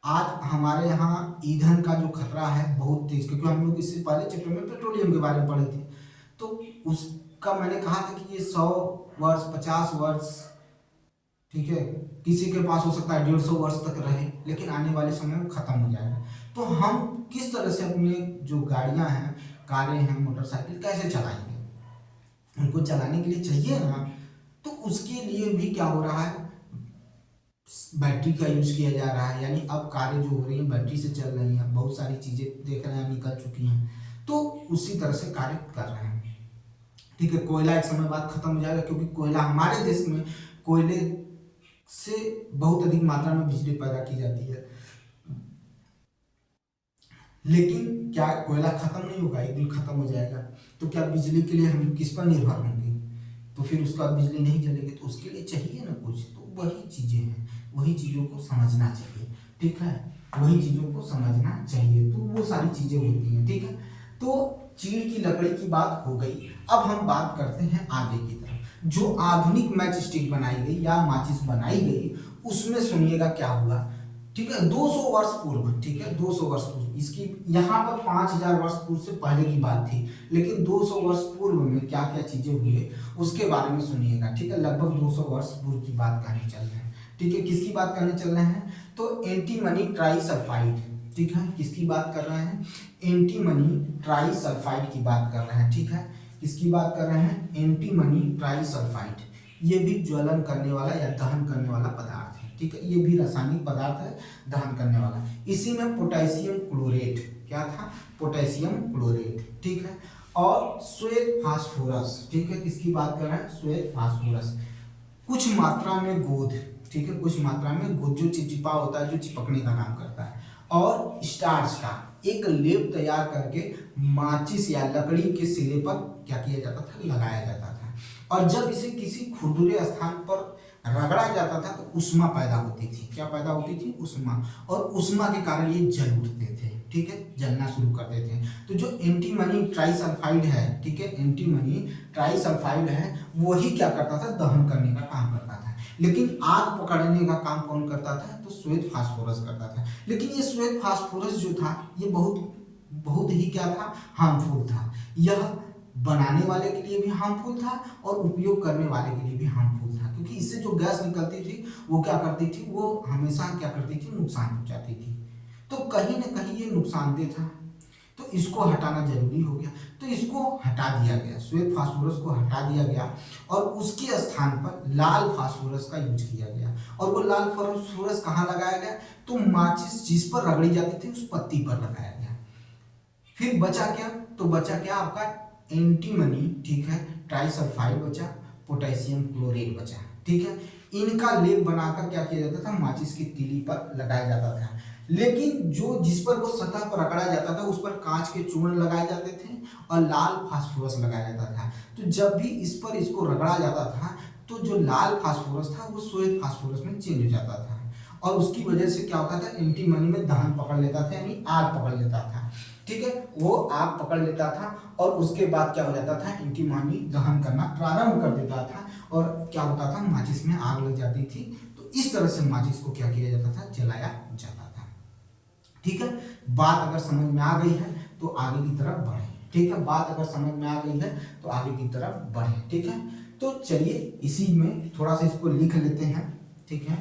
आज हमारे यहाँ ईंधन का जो खतरा है बहुत तेज, क्योंकि हम लोग इससे पहले चैप्टर में पेट्रोलियम के बारे में पढ़े थे, तो उसका मैंने कहा था कि ये 100 वर्ष 50 वर्ष ठीक है, किसी के पास हो सकता है 150 वर्ष तक रहे, लेकिन आने वाले समय में खत्म हो जाएगा। तो हम किस तरह से अपने जो गाड़ियां हैं, कारें हैं, मोटरसाइकिल कैसे चलाएंगे, उनको चलाने के लिए चाहिए ना। तो उसके लिए भी क्या हो रहा है, बैटरी का यूज किया जा रहा है, यानी अब कारें जो हो रही हैं बैटरी से चल रही हैं, बहुत सारी चीजें देख रहे हैं निकल चुकी हैं, तो उसी तरह से कार्य कर रहे हैं। ठीक है, कोयला एक समय बाद खत्म हो जाएगा, क्योंकि कोयला हमारे देश में कोयले से बहुत अधिक मात्रा में बिजली पैदा की जाती है। लेकिन क्या कोयला खत्म नहीं होगा, एक दिन खत्म हो जाएगा, तो क्या बिजली के लिए हम किस पर निर्भर होंगे, तो फिर उसके बाद बिजली नहीं चलेगी, तो उसके लिए चाहिए ना कुछ। तो वही चीजें हैं, वही चीजों को समझना चाहिए। ठीक है, वही चीजों को समझना चाहिए, तो वो सारी चीजें होती हैं। ठीक है, तो चीड़ की लकड़ी की बात हो गई। अब हम बात करते हैं आगे की तरफ। जो आधुनिक मैच स्टिक बनाई गई या माचिस बनाई गई, उसमें सुनिएगा क्या हुआ। ठीक है, 200 वर्ष पूर्व, ठीक है 200 वर्ष पूर्व, इसकी यहाँ पर 5000 वर्ष पूर्व से पहले की बात थी, लेकिन 200 वर्ष पूर्व में क्या क्या चीजें हुए उसके बारे में सुनिएगा। ठीक है, लगभग 200 वर्ष पूर्व की बात करने चल रहे हैं। ठीक है, किसकी बात करने चल रहे हैं, तो एंटीमनी ट्राइसल्फाइड। ठीक है, किसकी बात कर रहे हैं, एंटीमनी ट्राइसल्फाइड की बात कर रहे हैं। ठीक है, किसकी बात कर रहे हैं, एंटीमनी ट्राइसल्फाइड। ये भी ज्वलन करने वाला या दहन करने वाला पदार्थ है। ठीक है, ये भी रासायनिक पदार्थ है, दहन करने वाला। इसी में पोटेशियम क्लोरेट, क्या था, पोटेशियम क्लोरेट। ठीक है, और श्वेत फास्फोरस। ठीक है, किसकी बात कर रहे हैं, श्वेत फास्फोरस। कुछ मात्रा में गोंद, ठीक है, कुछ मात्रा में गोंद जो चिपचिपा होता है, जो चिपकने का काम करता है, और स्टार्च का एक लेप तैयार करके माचिस या लकड़ी के सिरे पर क्या किया जाता था, लगाया जाता था। और जब इसे किसी खुरदुरे स्थान पर रगड़ा जाता था तो उष्मा पैदा होती थी। क्या पैदा होती थी, उष्मा, और उष्मा के कारण ये जल उठते थे। ठीक है, जलना शुरू कर देते हैं। तो जो एंटीमनी ट्राइसल्फाइड है, ठीक है, एंटीमनी ट्राइसल्फाइड है, वही क्या करता था, दहन करने का काम करता था। लेकिन आग पकड़ने का काम कौन करता था, तो श्वेत फास्फोरस करता था। लेकिन ये श्वेत फास्फोरस जो था, ये बहुत बहुत ही क्या था, हार्मफुल था। यह बनाने वाले के लिए भी हार्मफुल था और उपयोग करने वाले के लिए भी हार्मफुल था, क्योंकि इससे जो गैस निकलती थी वो क्या करती थी, वो हमेशा क्या करती थी, नुकसान पहुंचाती थी। तो कहीं ना कहीं ये नुकसानदेह था, तो इसको हटाना जरूरी हो गया। तो इसको हटा दिया गया, श्वेत फास्फोरस को हटा दिया गया, और उसके स्थान पर लाल फास्फोरस का यूज किया गया। और वो लाल फास्फोरस कहाँ लगाया गया, तो माचिस जिस पर रगड़ी जाती थी उस पत्ती पर लगाया गया। फिर बचा क्या, तो बचा क्या आपका, एंटीमनी, ठीक है, ट्राइसल्फाइड बचा, पोटेशियम क्लोरेट बचा। ठीक है, इनका लेप बनाकर क्या किया जाता था, माचिस की तीली पर लगाया जाता था। लेकिन जो जिस पर वो सतह पर रगड़ा जाता था उस पर कांच के चूर्ण लगाए जाते थे और लाल फास्फोरस लगाया जाता था। तो जब भी इस पर इसको रगड़ा जाता था तो जो लाल फास्फोरस था वो श्वेत फास्फोरस में चेंज हो जाता था, और उसकी वजह से क्या होता था, एंटीमनी में दहन पकड़ लेता था, यानी आग पकड़ लेता था। ठीक है, वो आग पकड़ लेता था, और उसके बाद क्या हो जाता था, एंटीमनी दहन करना प्रारंभ कर देता था, और क्या होता था, माचिस में आग लग जाती थी। तो इस तरह से माचिस को क्या किया जाता था, जलाया जाता था। ठीक है, बात अगर समझ में आ गई है तो आगे की तरफ बढ़े। ठीक है, बात अगर समझ में आ गई है तो आगे की तरफ बढ़े। ठीक है, तो चलिए इसी में थोड़ा सा इसको लिख लेते हैं। ठीक है,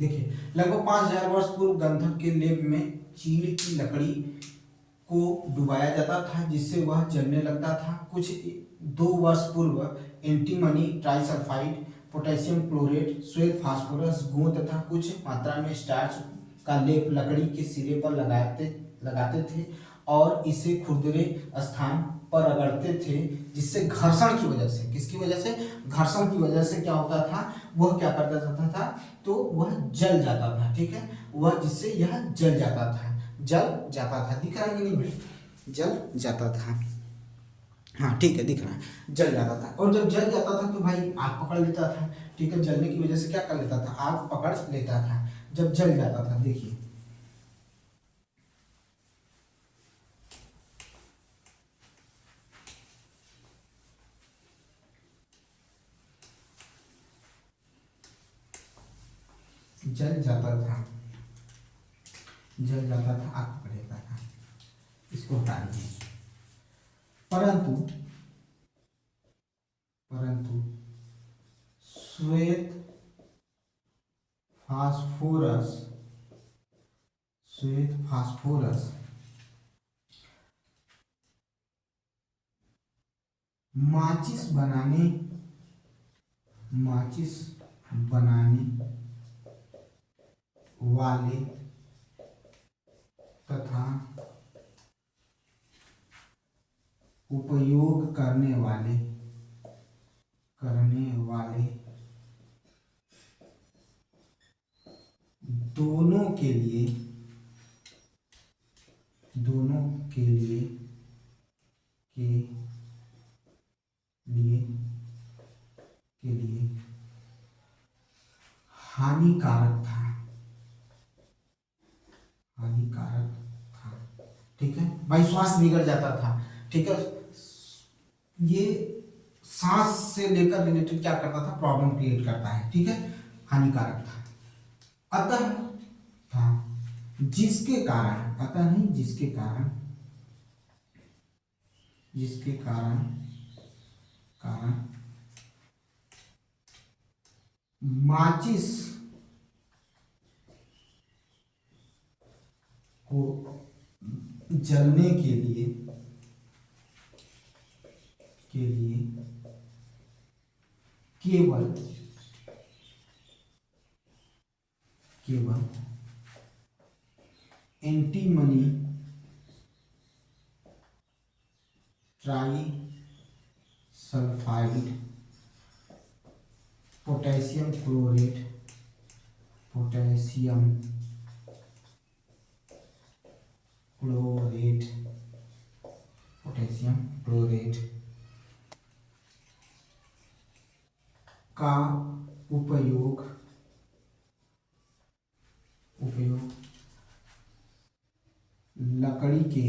देखिए लगभग 5000 वर्ष पूर्व गंधक के लेप में चीड़ की लकड़ी को डुबाया जाता था जिससे वह जलने लगता था। कुछ 2 वर्ष पूर्व एंटीमनी ट्राइसल्फाइड, पोटेशियम क्लोरेट, श्वेत फास्फोरस, गोंद तथा कुछ मात्रा में स्टार्च का लेप लकड़ी के सिरे पर लगाते लगाते थे और इसे खुरदरे स्थान पर रगड़ते थे, जिससे घर्षण की वजह से, किसकी वजह से, घर्षण की वजह से क्या होता था, वह क्या करता जाता था, तो वह जल जाता था। ठीक है, वह जिससे यह जल जाता था, जल जाता था। दिख रहा है कि नहीं भाई, जल जाता था। हाँ ठीक है, दिख रहा है, जल जाता था। और जब जल जाता था तो भाई आग पकड़ लेता था। ठीक है, जलने की वजह से क्या कर लेता था, आग पकड़ लेता था जब जल जाता था। देखिए जल जाता था, जल जाता था, आग पकड़ लेता था, इसको हटा दीजिए। परंतु परंतु श्वेत फास्फोरस, श्वेत फास्फोरस माचिस बनाने, माचिस बनाने वाले तथा उपयोग करने वाले दोनों के लिए, दोनों के लिए के लिए के लिए हानिकारक था, हानिकारक था। ठीक है भाई, स्वास्थ्य बिगड़ जाता था। ठीक है, ये सांस से लेकर रिलेटेड क्या करता था, प्रॉब्लम क्रिएट करता है। ठीक है, हानिकारक था। अतः था जिसके कारण, अतः नहीं जिसके कारण, जिसके कारण कारण माचिस को जलने के लिए केवल केवल antimony try sulphide, potassium chlorate, potassium chlorate, potassium chlorate का उपयोग उपयोग लकड़ी के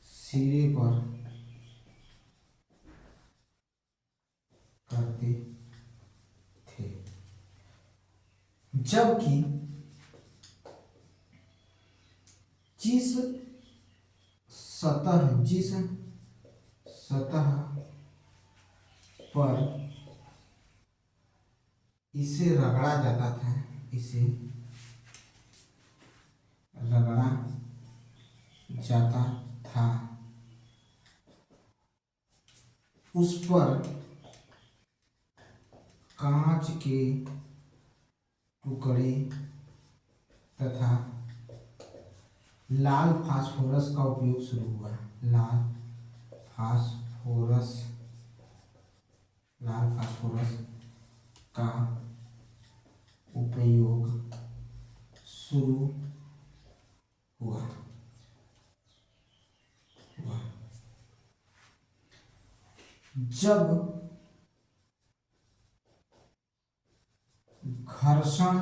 सिरे पर करते थे, जबकि जिस सतह पर इसे रगड़ा जाता था, इसे रगड़ा जाता था, उस पर कांच के टुकड़े तथा लाल फास्फोरस का उपयोग शुरू हुआ। लाल फास्फोरस का उपयोग शुरू हुआ हुआ जब घर्षण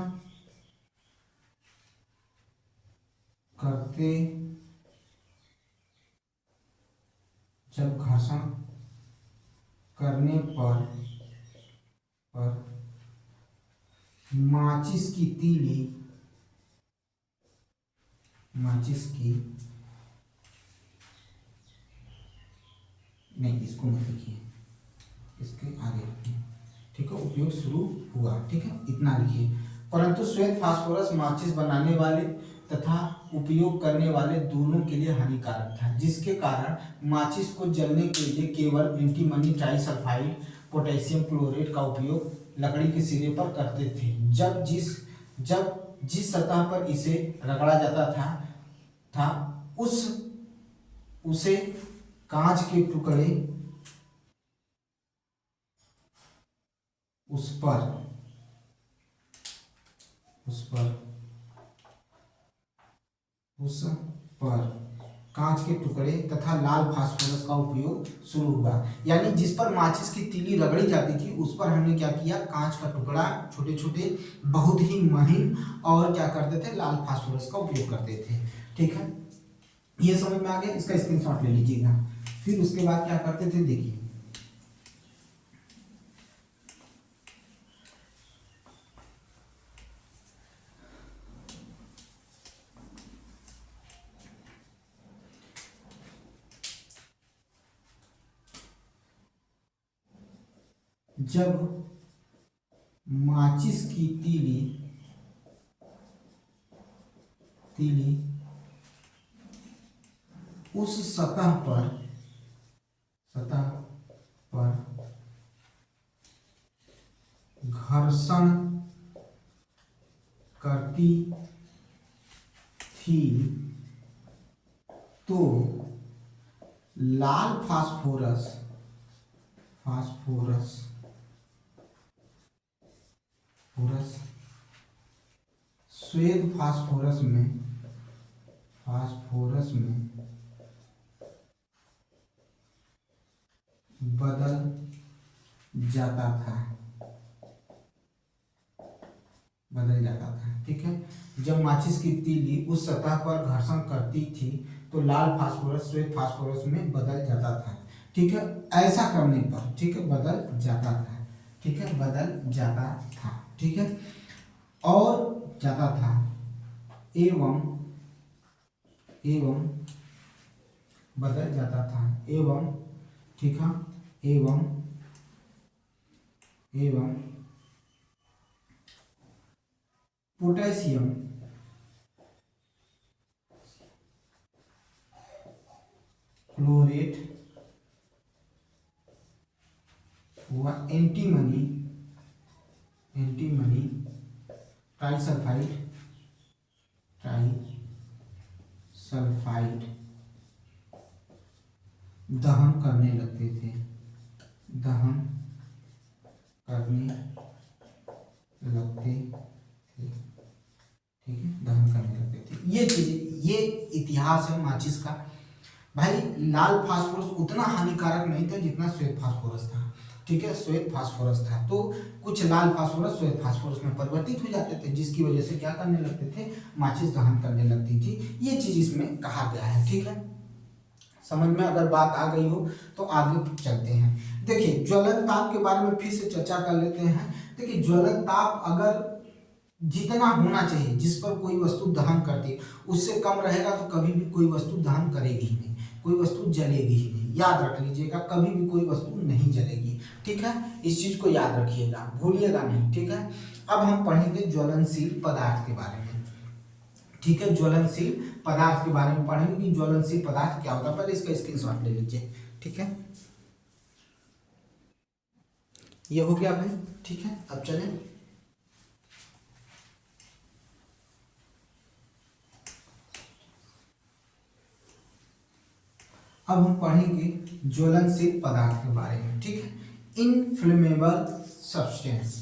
करते जब घर्षण करने पर माचिस की तीली, माचिस की, नहीं इसको मत लिखिए, इसके आगे लिखिए, ठीक है, उपयोग शुरू हुआ। ठीक है, इतना लिखिए। परंतु श्वेत फास्फोरस माचिस बनाने वाले तथा उपयोग करने वाले दोनों के लिए हानिकारक था, जिसके कारण माचिस को जलने के लिए केवल एंटीमनी ट्राइसल्फाइड पोटेशियम क्लोराइड का उपयोग लकड़ी के सिरे पर करते थे। जब जिस सतह पर इसे रगड़ा जाता था उस उसे कांच के टुकड़े उस पर कांच के टुकड़े तथा लाल फास्फोरस का उपयोग शुरू हुआ। यानी जिस पर माचिस की तीली रगड़ी जाती थी उस पर हमने क्या किया, कांच का टुकड़ा, छोटे छोटे बहुत ही महीन, और क्या करते थे, लाल फास्फोरस का उपयोग करते थे। ठीक है, ये समझ में आ गया। इसका स्क्रीनशॉट ले लीजिएगा। फिर उसके बाद क्या करते थे, देखिए जब माचिस की तीली उस सतह पर घर्षण करती थी तो लाल फास्फोरस श्वेत फास्फोरस में बदल जाता था। ठीक है, जब माचिस की तीली उस सतह पर घर्षण करती थी तो लाल फास्फोरस श्वेत फास्फोरस में बदल जाता था। ठीक है, ऐसा करने पर, ठीक है, बदल जाता था। ठीक है, बदल जाता था। ठीक है, और जाता था एवं बदल जाता था एवं, ठीक है, एवं पोटेशियम क्लोरेट व एंटीमनी ट्राइसल्फाइड दहन करने लगते थे। ठीक है, दहन करने लगते थे। ये चीजें, ये इतिहास है माचिस का। भाई लाल फास्फोरस उतना हानिकारक नहीं था जितना श्वेत फास्फोरस था। ठीक है, श्वेत फास्फोरस था तो कुछ लाल फास्फोरस श्वेत फास्फोरस में परिवर्तित हो जाते थे, जिसकी वजह से क्या करने लगते थे, माचिस दहन करने लगती थी। ये चीज इसमें कहा गया है। ठीक है, समझ में अगर बात आ गई हो तो आगे चलते हैं। देखिए ज्वलन ताप के बारे में फिर से चर्चा कर लेते हैं। देखिए ज्वलन ताप अगर जितना होना चाहिए, जिस पर कोई वस्तु दहन करती है, उससे कम रहेगा तो कभी भी कोई वस्तु दहन करेगी ही नहीं, कोई वस्तु जलेगी ही नहीं। याद रख लीजिएगा, कभी भी कोई वस्तु नहीं जलेगी। ठीक है, इस चीज को याद रखिएगा, भूलिएगा नहीं। ठीक है, अब हम पढ़ेंगे ज्वलनशील पदार्थ के बारे में। ठीक है, ज्वलनशील पदार्थ के बारे में पढ़ेंगे कि ज्वलनशील पदार्थ क्या होता है। पहले इसका स्क्रीनशॉट ले लीजिए। ठीक है, ये हो गया भाई। ठीक है, अब चलें। अब हम पढ़ेंगे ज्वलनशील पदार्थ के बारे में। ठीक है, इनफ्लेमेबल सब्सटेंस।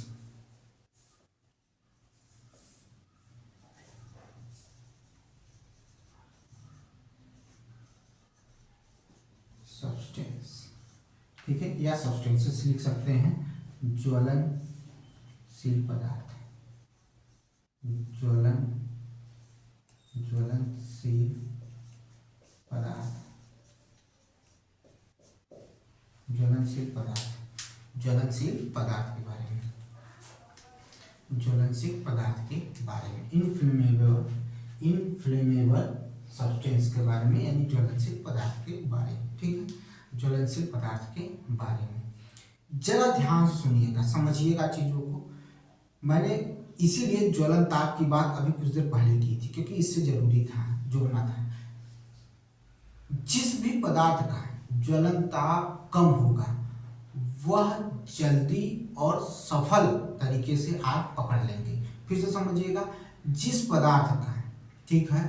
ठीक है, या सब्सटेंसेस लिख सकते हैं। ज्वलनशील पदार्थ, ज्वलनशील पदार्थ, ज्वलनशील पदार्थ के बारे में, ज्वलनशील पदार्थ के बारे में, इनफ्लेमेबल सब्सटेंस के बारे में, यानी ज्वलनशील पदार्थ के बारे में। ठीक है, ज्वलनशील पदार्थ के बारे में जरा ध्यान से सुनिएगा, समझिएगा चीजों को। मैंने इसीलिए ज्वलन ताप की बात अभी कुछ देर पहले की थी, क्योंकि इससे जरूरी था, जुड़ना था। जिस भी पदार्थ का ज्वलन ताप कम होगा वह जल्दी और सफल तरीके से आग पकड़ लेंगे। फिर से समझिएगा, जिस पदार्थ का, ठीक है,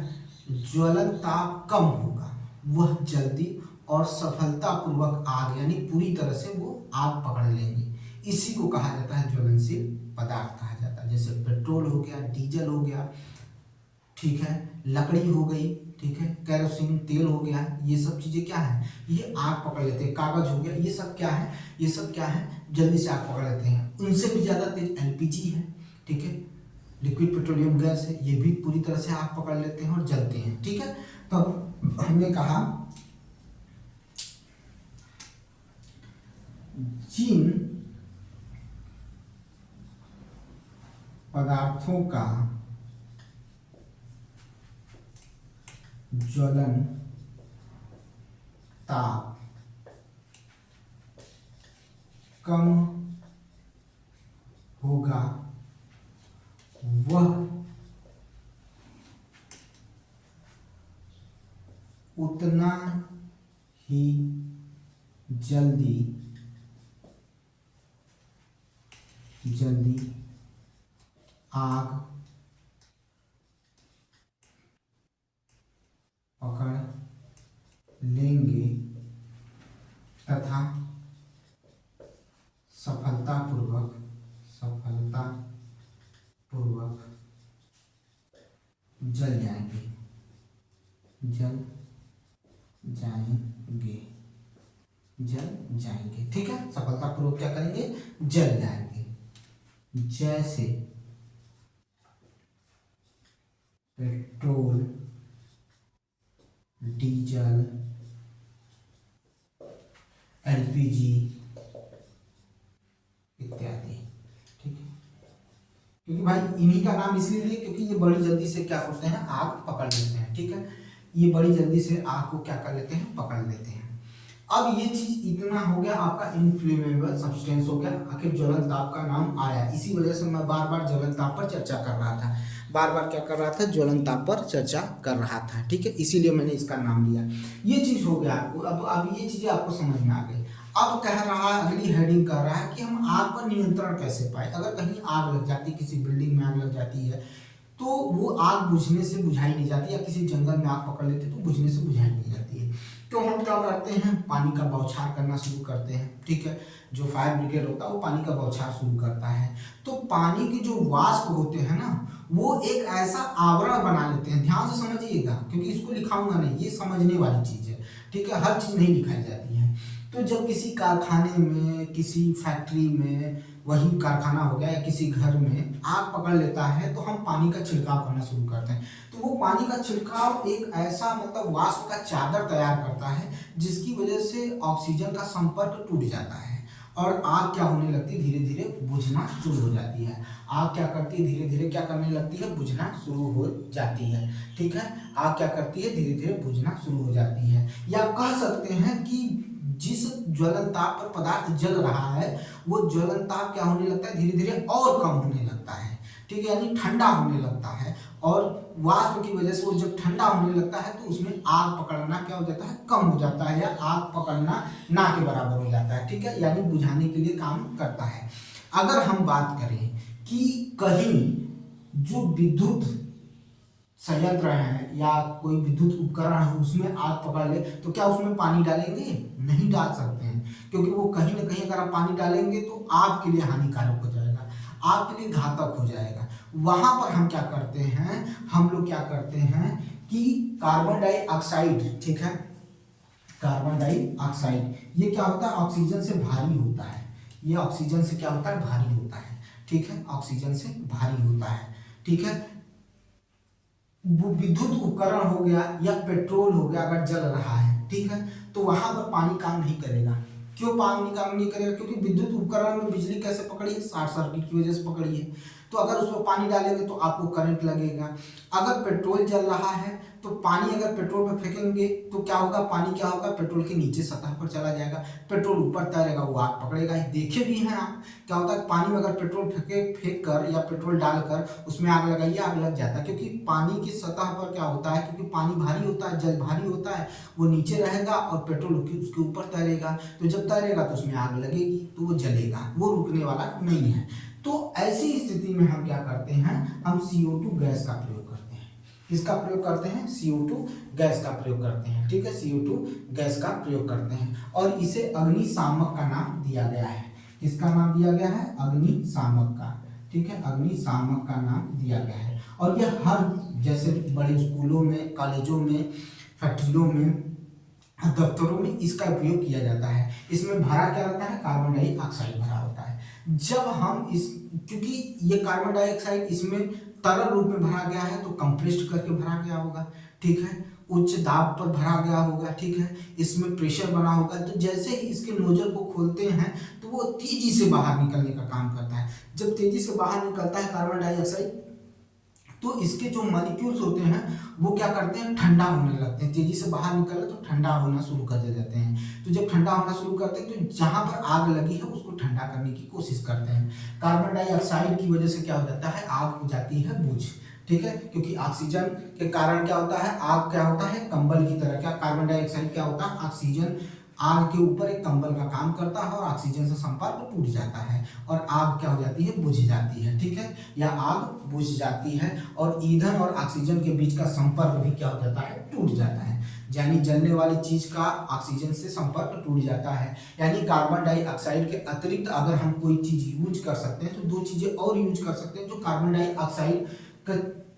ज्वलन ताप कम होगा वह जल्दी और सफलतापूर्वक आग यानी पूरी तरह से वो आग पकड़ लेंगे। इसी को कहा जाता है ज्वलनशील पदार्थ कहा जाता है। जैसे पेट्रोल हो गया, डीजल हो गया, ठीक है, लकड़ी हो गई, ठीक है, केरोसिन तेल हो गया, ये सब चीजें क्या है, ये आग पकड़ लेते हैं। कागज हो गया, ये सब क्या है, ये सब क्या है, जल्दी से आग पकड़ लेते हैं। उनसे भी ज्यादा तेज एलपीजी है, ठीक है, लिक्विड पेट्रोलियम गैस है, ये भी पूरी तरह से आग पकड़ लेते हैं और जलते हैं, ठीक है। तो हमने कहा जिन पदार्थों का ज्वलन ताप कम होगा वह उतना ही जल्दी आग पकड़ लेंगे तथा सफलतापूर्वक जल जाएंगे, ठीक है। सफलतापूर्वक क्या करेंगे, जल जाएंगे। जैसे पेट्रोल, डीजल, एलपीजी इत्यादि, ठीक है। क्योंकि भाई इन्हीं का नाम इसलिए लिए क्योंकि ये बड़ी जल्दी से क्या करते हैं, आग पकड़ लेते हैं, ठीक है। ये बड़ी जल्दी से आग को क्या कर लेते हैं, पकड़ लेते हैं। अब ये चीज इतना हो गया, आपका इनफ्लेमेबल सब्सटेंस हो गया। आखिर ज्वलन ताप का नाम आया, इसी वजह से मैं बार बार ज्वलन ताप पर चर्चा कर रहा था, बार बार क्या कर रहा था, ज्वलन ताप पर चर्चा कर रहा था, ठीक है। इसीलिए मैंने इसका नाम लिया। ये चीज हो गया आपको, अब ये चीजें आपको समझ में आ गई। अब कह रहा है, अगली हेडिंग कर रहा है कि हम आग पर नियंत्रण कैसे पाए। अगर कहीं आग लग जाती, किसी बिल्डिंग में आग लग जाती है तो वो आग बुझने से बुझाई नहीं जाती, या किसी जंगल में आग पकड़ लेते तो बुझने से बुझाई नहीं जाती है। तो हम क्या करते हैं, पानी का बौछार करना शुरू करते हैं, ठीक है। जो फायर ब्रिगेड होता है वो पानी का बौछार शुरू करता है। तो पानी के जो वाष्प होते हैं ना, वो एक ऐसा आवरण बना लेते हैं। ध्यान से समझिएगा, क्योंकि इसको लिखाऊंगा नहीं, ये समझने वाली चीज है, ठीक है। हर चीज नहीं लिखाई जाती है। तो जब किसी कारखाने में, किसी फैक्ट्री में, वही कारखाना हो गया या किसी घर में आग पकड़ लेता है तो हम पानी का छिड़काव करना शुरू करते हैं। तो वो पानी का छिड़काव एक ऐसा मतलब वाष्प का चादर तैयार करता है जिसकी वजह से ऑक्सीजन का संपर्क टूट जाता है और आग क्या होने लगती है, धीरे धीरे बुझना शुरू हो जाती है। आग क्या करती है, धीरे धीरे क्या करने लगती है, बुझना शुरू हो जाती है, ठीक है। आग क्या करती है, धीरे धीरे बुझना शुरू हो जाती है। या कह सकते हैं कि जिस ज्वलन ताप पर पदार्थ जल रहा है वो ज्वलन ताप क्या होने लगता है, धीरे धीरे और कम होने लगता है, ठीक है, यानी ठंडा होने लगता है। और वाष्प की वजह से वो जब ठंडा होने लगता है तो उसमें आग पकड़ना क्या हो जाता है, कम हो जाता है, या आग पकड़ना ना के बराबर हो जाता है, ठीक है, यानी बुझाने के लिए काम करता है। अगर हम बात करें कि कहीं जो विद्युत संयंत्र है या कोई विद्युत उपकरण है उसमें आग पकड़ ले, तो क्या उसमें पानी डालेंगे, नहीं डाल सकते हैं, क्योंकि वो कहीं ना कहीं अगर आप पानी डालेंगे तो आपके लिए हानिकारक हो जाएगा, आपके लिए घातक हो जाएगा। वहां पर हम क्या करते हैं, हम लोग क्या करते हैं कि कार्बन डाइऑक्साइड, ठीक है, कार्बन डाइऑक्साइड ये क्या होता है, ऑक्सीजन से भारी होता है। ये ऑक्सीजन से क्या होता है, भारी होता है, ठीक है, ऑक्सीजन से भारी होता है, ठीक है। विद्युत उपकरण हो गया या पेट्रोल हो गया अगर जल रहा है, ठीक है, तो वहां पर पानी काम नहीं करेगा। क्यों पानी काम नहीं करेगा, क्योंकि विद्युत उपकरण में बिजली कैसे पकड़ी है, शॉर्ट सर्किट की वजह से पकड़ी है। तो अगर उसमें पानी डालेंगे तो आपको करंट लगेगा। अगर पेट्रोल जल रहा है तो पानी अगर पेट्रोल में फेंकेंगे तो क्या होगा, पानी क्या होगा, पेट्रोल के नीचे सतह पर चला जाएगा, पेट्रोल ऊपर तैरेगा, वो आग पकड़ेगा। देखे भी हैं आप, क्या होता है पानी में अगर पेट्रोल फेंक कर या पेट्रोल डालकर उसमें आग लगाइए, आग लग जाता है, क्योंकि पानी की सतह पर क्या होता है, क्योंकि पानी भारी होता है, जल भारी होता है, वो नीचे रहेगा और पेट्रोल उसके ऊपर तैरेगा, तो जब तैरेगा तो उसमें आग लगेगी, तो वो जलेगा, वो रुकने वाला नहीं है। तो ऐसी स्थिति में हम क्या करते हैं, हम CO2 गैस का प्रयोग करते हैं। किसका प्रयोग करते हैं, CO2 गैस का प्रयोग करते हैं, ठीक है, CO2 गैस का प्रयोग करते हैं, और इसे अग्निशामक का नाम दिया गया है। किसका नाम दिया गया है, अग्निशामक का, ठीक है, अग्निशामक का नाम दिया गया है। और यह हर, जैसे बड़े स्कूलों में, कॉलेजों में, फैक्ट्रियों में, दफ्तरों में इसका उपयोग किया जाता है। इसमें भरा क्या रहता है, कार्बन डाइऑक्साइड भरा होता है। जब हम इस, क्योंकि ये कार्बन डाइऑक्साइड इसमें तरल रूप में भरा गया है, तो कंप्रेस्ड करके भरा गया होगा, ठीक है, उच्च दाब पर भरा गया होगा, ठीक है, इसमें प्रेशर बना होगा, तो जैसे ही इसके नोजल को खोलते हैं तो वो तेजी से बाहर निकलने का काम करता है। जब तेजी से बाहर निकलता है कार्बन डाइऑक्साइड, तो इसके जो मॉलिक्यूल्स होते हैं वो क्या करते हैं, ठंडा होने लगते हैं, तेजी से बाहर निकले तो ठंडा होना शुरू कर देते हैं। तो जब ठंडा होना शुरू करते हैं तो जहां पर आग लगी है उसको ठंडा करने की कोशिश करते हैं। कार्बन डाइऑक्साइड की वजह से क्या हो जाता है, आग हो जाती है बुझ, ठीक है, क्योंकि ऑक्सीजन के कारण क्या होता है, आग क्या होता है, कंबल की तरह, क्या कार्बन डाइऑक्साइड क्या होता है, ऑक्सीजन आग के ऊपर एक कंबल का काम करता है और ऑक्सीजन से संपर्क टूट जाता है और आग क्या हो जाती है, बुझ जाती है, ठीक है, या आग बुझ जाती है और ईंधन और ऑक्सीजन के बीच का संपर्क भी क्या हो जाता है, टूट जाता है, यानी जलने वाली चीज का ऑक्सीजन से संपर्क टूट जाता है। यानी कार्बन डाइऑक्साइड के अतिरिक्त अगर हम कोई चीज यूज कर सकते हैं तो दो चीजें और यूज कर सकते हैं जो कार्बन डाइऑक्साइड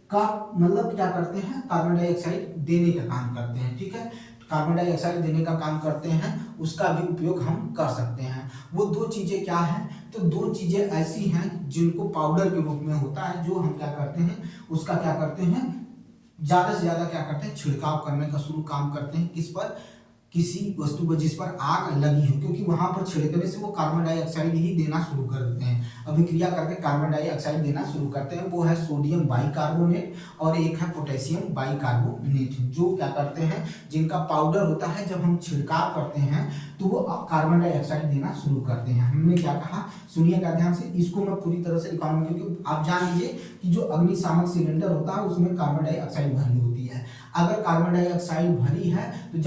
का मतलब क्या करते हैं, कार्बन डाइऑक्साइड देने का काम करते हैं, ठीक है, कार्बन डाइऑक्साइड देने का काम करते हैं, उसका भी उपयोग हम कर सकते हैं। वो दो चीजें क्या हैं, तो दो चीजें ऐसी हैं जिनको पाउडर के रूप में होता है, जो हम क्या करते हैं, उसका क्या करते हैं, ज्यादा से ज्यादा क्या करते हैं, छिड़काव करने का शुरू काम करते हैं, किस पर, किसी वस्तु पर जिस पर आग लगी हो, क्योंकि वहां पर छिड़कने से वो कार्बन डाइऑक्साइड ही देना शुरू कर देते हैं, अभिक्रिया करके कार्बन डाइऑक्साइड देना शुरू करते हैं। वो है सोडियम बाइकार्बोनेट और एक है पोटेशियम बाइकार्बोनेट, जो क्या करते हैं, जिनका पाउडर होता है, जब हम छिड़काव करते हैं तो वो कार्बन डाइऑक्साइड देना शुरू करते हैं। हमने क्या कहा, सुनिएगा ध्यान से, इसको मैं पूरी तरह से लिखाऊंगा, क्योंकि आप जान लीजिए कि जो अग्निशामक सिलेंडर होता है उसमें कार्बन डाइऑक्साइड भरी होती है। अगर कार्बन डाइऑक्साइड भरी है तो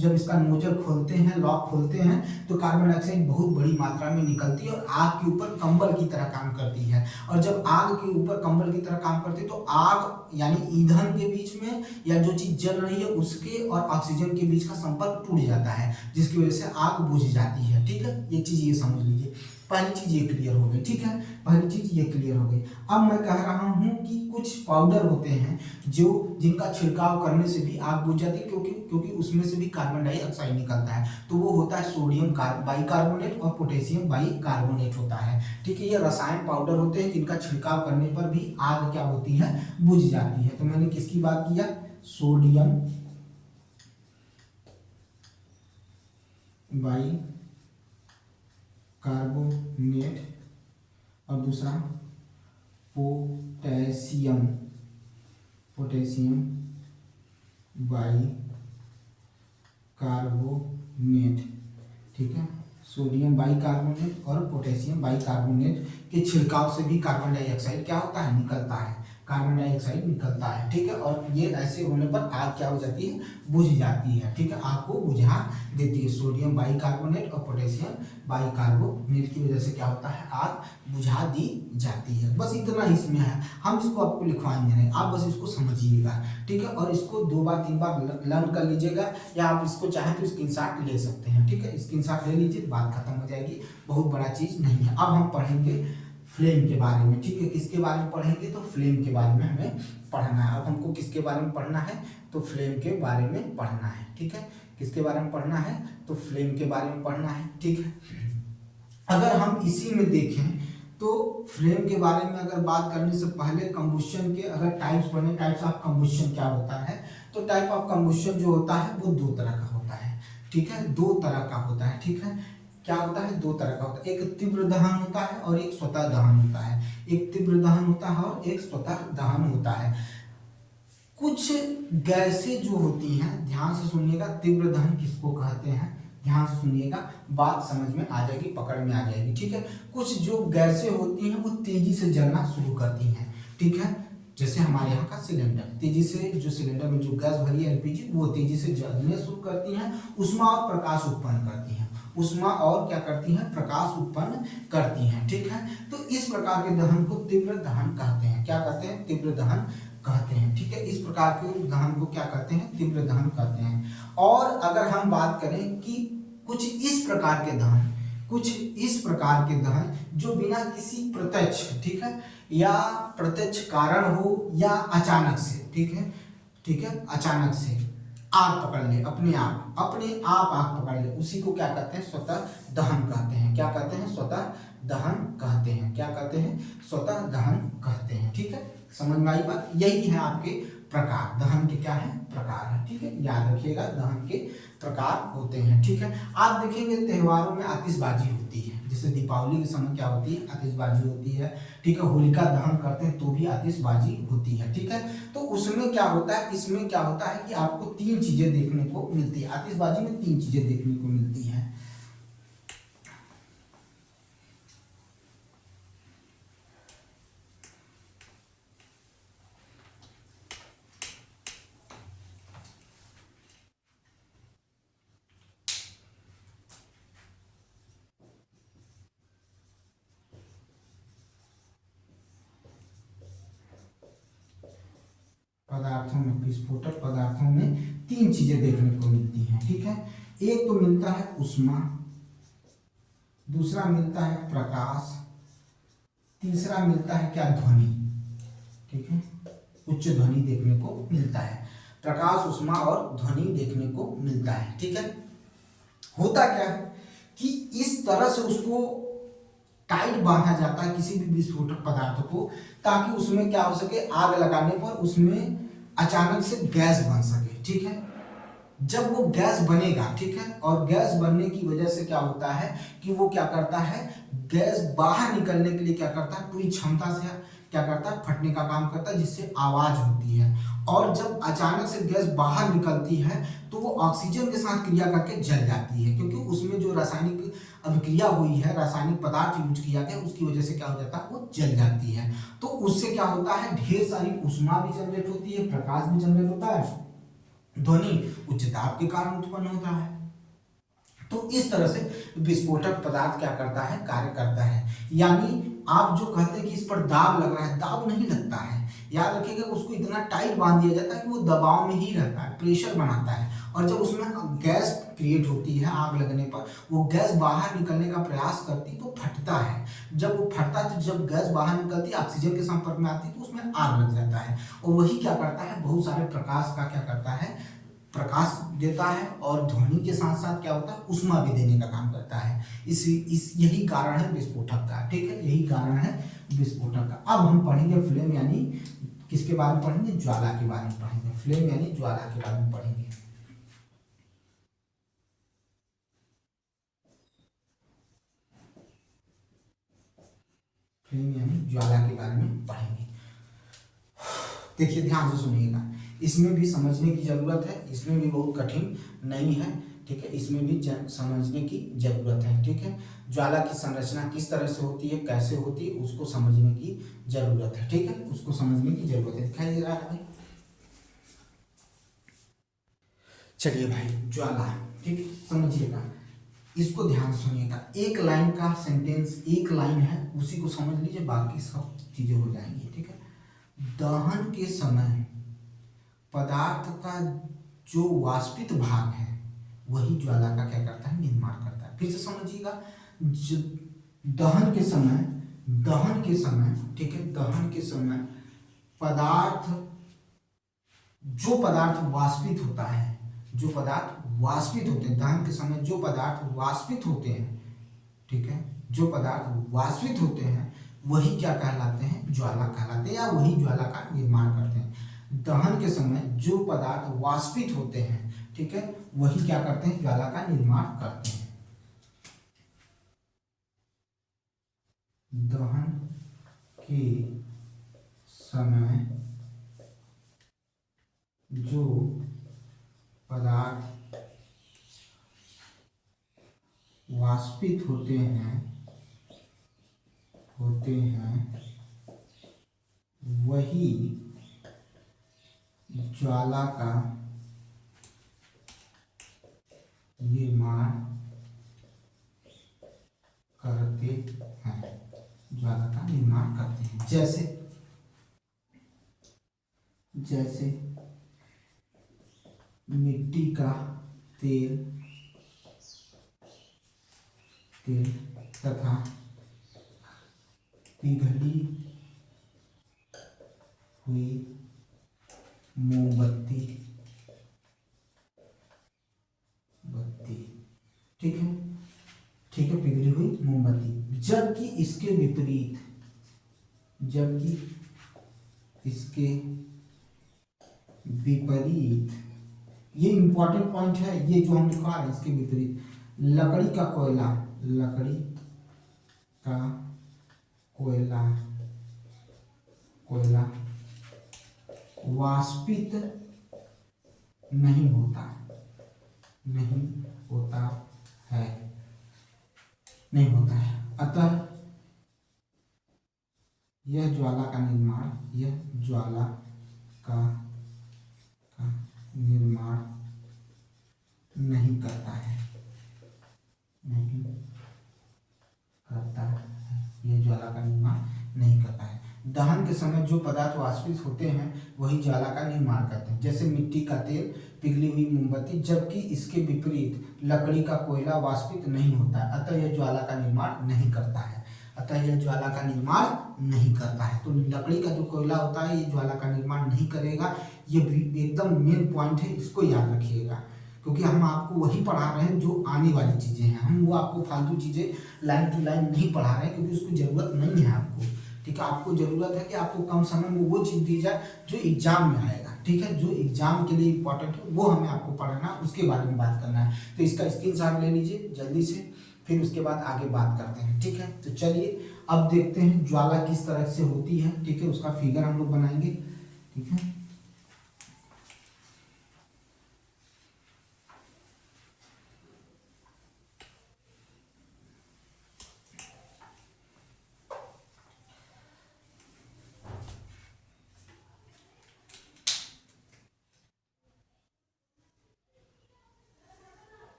जब इसका नोजल खोलते हैं, लॉक खोलते हैं, तो कार्बन डाइऑक्साइड बहुत बड़ी मात्रा में निकलती है और आग के ऊपर कंबल की तरह काम करती है। और जब आग के ऊपर कंबल की तरह काम करती है तो आग यानी ईंधन के बीच में या जो चीज जल रही है उसके और ऑक्सीजन के बीच का संपर्क टूट जाता है, जिसकी वजह से आग बुझ जाती है, ठीक है, ये चीज ये समझ लीजिए। पहली चीज ये क्लियर हो गई, ठीक है, पहली चीज ये क्लियर हो गई। अब मैं कह रहा हूं कि कुछ पाउडर होते हैं जो जिनका छिड़काव करने से भी आग बुझ जाती है, क्योंकि उसमें से भी कार्बन डाइऑक्साइड निकलता है, तो वो होता है सोडियम बाइकार्बोनेट और पोटेशियम बाइकार्बोनेट होता है, ठीक है, ये रसायन पाउडर होते हैं जिनका छिड़काव करने पर भी आग क्या होती है, बुझ जाती है। तो मैंने किसकी बात किया, सोडियम बाई कार्बोनेट और दूसरा पोटेशियम बाई कार्बोनेट, ठीक है, सोडियम बाई कार्बोनेट और पोटेशियम बाई कार्बोनेट के छिड़काव से भी कार्बन डाइऑक्साइड क्या होता है, निकलता है, कार्बन डाइऑक्साइड निकलता है, ठीक है, और ये ऐसे होने पर आग क्या हो जाती है, बुझ जाती है, ठीक है, आग को बुझा देती है। सोडियम बाइकार्बोनेट और पोटेशियम बाइकार्बोनेट की वजह से क्या होता है, आग बुझा दी जाती है। बस इतना ही इसमें है, हम इसको आपको लिखवाएंगे नहीं, आप बस इसको समझिएगा, ठीक है, और इसको 2 बार 3 बार लर्न कर लीजिएगा, या आप इसको चाहें तो स्क्रीनशॉट ले सकते हैं, ठीक है, स्क्रीनशॉट ले लीजिए, बात खत्म हो जाएगी, बहुत बड़ा चीज नहीं है। अब हम पढ़ेंगे फ्लेम के बारे में, ठीक है, किसके बारे में पढ़ेंगे, तो फ्लेम के बारे में हमें पढ़ना है। अब हमको किसके बारे में पढ़ना है, तो फ्लेम के बारे में पढ़ना है, ठीक है, किसके बारे में पढ़ना है, तो फ्लेम के बारे में पढ़ना है, ठीक है। अगर हम इसी में देखें तो फ्लेम के बारे में अगर बात करने से पहले कंबुशन के अगर टाइप्स बने, टाइप्स ऑफ कंबुशन क्या होता है, तो टाइप ऑफ कंबुशन जो होता है वो 2 तरह का होता है, ठीक है, 2 तरह का होता है, ठीक है, क्या होता है, 2 तरह का होता है, एक तीव्र दहन होता है और एक स्वतः दहन होता है, एक तीव्र दहन होता है और एक स्वतः दहन होता है। कुछ गैसें जो होती हैं, ध्यान से सुनिएगा, तीव्र दहन किसको कहते हैं, ध्यान से सुनिएगा, बात समझ में आ जाएगी, पकड़ में आ जाएगी, ठीक है। कुछ जो गैसें होती हैं वो तेजी से जलना शुरू करती हैं, ठीक है। जैसे हमारे यहाँ का सिलेंडर, तेजी से जो सिलेंडर में जो गैस भरी है एलपीजी, वो तेजी से जलने शुरू करती हैं, उष्मा और प्रकाश उत्पन्न करती हैं, उष्मा और क्या करती हैं, प्रकाश उत्पन्न करती हैं, ठीक है। तो इस प्रकार के दहन को तीव्र दहन कहते हैं, क्या कहते हैं, तीव्र दहन कहते हैं, ठीक है। इस प्रकार के दहन को क्या कहते हैं, तीव्र दहन कहते हैं। और अगर हम बात करें कि कुछ इस प्रकार के दहन, कुछ इस प्रकार के दहन जो बिना किसी प्रत्यक्ष, ठीक है, या प्रत्यक्ष कारण हो या अचानक से, ठीक है, ठीक है, अचानक से आग पकड़ ले, अपने आप आग पकड़ ले, उसी को क्या कहते हैं, स्वतः दहन कहते हैं, क्या कहते हैं, स्वतः दहन कहते हैं, क्या कहते हैं, स्वतः दहन कहते हैं, ठीक है। समझ में आई बात, यही है आपके प्रकार, दहन के क्या है, प्रकार है, ठीक है, याद रखिएगा, दहन के प्रकार होते हैं, ठीक है। आप देखेंगे त्योहारों में आतिशबाजी होती है, जैसे दीपावली के समय क्या होती है, आतिशबाजी होती है, ठीक है, होलिका दहन करते हैं तो भी आतिशबाजी होती है, ठीक है। तो उसमें क्या होता है, इसमें क्या होता है कि आपको तीन चीजें देखने को मिलती है, आतिशबाजी में तीन चीजें देखने को मिलती है। पदार्थों में, विस्फोटक पदार्थों में तीन चीजें देखने को मिलती हैं, ठीक है। एक तो मिलता है उष्मा, दूसरा मिलता है प्रकाश, तीसरा मिलता है क्या, ध्वनि, ठीक है, उच्च ध्वनि देखने को मिलता है, प्रकाश, उष्मा और ध्वनि देखने को मिलता है, ठीक है। होता क्या है कि इस तरह से उसको टाइट बांधा जाता है किसी भी विस्फोटक पदार्थ को, ताकि उसमें क्या हो सके, आग लगाने पर उसमें अचानक से गैस बन सके, ठीक है। जब वो गैस बनेगा, ठीक है, और गैस बनने की वजह से क्या होता है कि वो क्या करता है, गैस बाहर निकलने के लिए क्या करता है, पूरी क्षमता से क्या करता है, फटने का काम करता है, जिससे आवाज होती है। और जब अचानक से गैस बाहर निकलती है तो वो ऑक्सीजन के साथ क्रिया करके जल जाती है, क्योंकि उसमें जो रासायनिक अभिक्रिया हुई है, रासायनिक पदार्थ यूज किया गया, उसकी वजह से क्या हो जाता है, वो जल जाती है। तो उससे क्या होता है, ढेर सारी उष्मा भी जनरेट होती है, प्रकाश भी जनरेट होता है, ध्वनि उच्च दाब के कारण उत्पन्न होता है। तो इस तरह से विस्फोटक पदार्थ क्या करता है, कार्य करता है। यानी आप जो कहते हैं कि इस पर दाब लग रहा है, दाब नहीं लगता है, याद रखिएगा, उसको इतना टाइट बांध दिया जाता है कि वो दबाव में ही रहता है, प्रेशर बनाता है, और जब उसमें गैस क्रिएट होती है आग लगने पर, वो गैस बाहर निकलने का प्रयास करती तो फटता है, जब वो फटता है तो जब गैस बाहर निकलती है, ऑक्सीजन के संपर्क में आती है, तो उसमें आग लग जाता है, और वही क्या करता है, बहुत सारे प्रकाश का क्या करता है, प्रकाश देता है, और ध्वनि के साथ साथ क्या होता है, उष्मा भी देने का काम करता है। इस यही कारण है विस्फोटक का, ठीक है, यही कारण है विस्फोटक का। अब हम पढ़ेंगे फ्लेम, यानी किसके बारे में पढ़ेंगे, ज्वाला के बारे में पढ़ेंगे, फ्लेम यानी ज्वाला के बारे में पढ़ेंगे। फ्लेम यानी ज्वाला के बारे में पढ़ेंगे। देखिए ध्यान से सुनिएगा, इसमें भी समझने की जरूरत है, इसमें भी बहुत कठिन नहीं है, ठीक है, इसमें भी समझने की जरूरत है, ठीक है। ज्वाला की संरचना किस तरह से होती है, कैसे होती है, उसको समझने की जरूरत है, ठीक है, उसको समझने की जरूरत है। दिखाई दे रहा है भाई, चलिए भाई, ज्वाला, ठीक है, समझिएगा, इसको ध्यान से सुनिएगा, एक लाइन का सेंटेंस, एक लाइन है, उसी को समझ लीजिए, बाकी सब चीजें हो जाएंगी, ठीक है। दहन के समय पदार्थ का जो वाष्पित भाग है, वही ज्वाला का क्या करता है, निर्माण करता है। फिर से समझिएगा, दहन के समय, दहन के समय, ठीक है, दहन के समय पदार्थ, जो पदार्थ वाष्पित होता है, जो पदार्थ वाष्पित होते हैं, दहन के समय जो पदार्थ वाष्पित होते हैं, ठीक है, जो पदार्थ वाष्पित होते हैं, वही क्या कहलाते हैं, ज्वाला कहलाते हैं, या वही ज्वाला का निर्माण करते हैं। दहन के समय जो पदार्थ वाष्पित होते हैं, ठीक है, वही क्या करते हैं, ज्वाला का निर्माण करते हैं। दहन के समय वाष्पित होते हैं वही ज्वाला का निर्माण करते हैं, ज्वाला का निर्माण करते हैं। जैसे मिट्टी का तेल तथा पिघली हुई मोमबत्ती, ठीक है, पिघली हुई मोमबत्ती। जबकि इसके विपरीत, ये इंपॉर्टेंट पॉइंट है, ये जो हम लिखवा रहे हैं इसके विपरीत, लकड़ी का कोयला वाष्पित नहीं होता है। अतः यह ज्वाला का निर्माण नहीं करता है। यह ज्वाला का निर्माण नहीं करता है। दहन के समय जो पदार्थ वाष्पित होते हैं वही ज्वाला का निर्माण करते हैं, जैसे मिट्टी का तेल, पिघली हुई मोमबत्ती। जबकि इसके विपरीत लकड़ी का कोयला वाष्पित नहीं होता है, अतः यह ज्वाला का निर्माण नहीं करता है। तो लकड़ी का जो कोयला होता है ये ज्वाला का निर्माण नहीं करेगा। ये भी एकदम मेन पॉइंट है, इसको याद रखिएगा, क्योंकि हम आपको वही पढ़ा रहे हैं जो आने वाली चीजें हैं। हम वो आपको फालतू चीजें लाइन टू लाइन नहीं पढ़ा रहे हैं, क्योंकि उसकी जरूरत नहीं है आपको। ठीक है, आपको जरूरत है कि आपको कम समय में वो चीज दी जाए जो एग्जाम में आएगा। ठीक है, जो एग्जाम के लिए इंपॉर्टेंट है वो हमें आपको पढ़ाना, उसके बारे में बात करना है। तो इसका स्क्रीनशॉट ले लीजिए जल्दी से, फिर उसके बाद आगे बात करते हैं। ठीक है, तो चलिए अब देखते हैं ज्वाला किस तरह से होती है। ठीक है, उसका फिगर हम लोग बनाएंगे। ठीक है,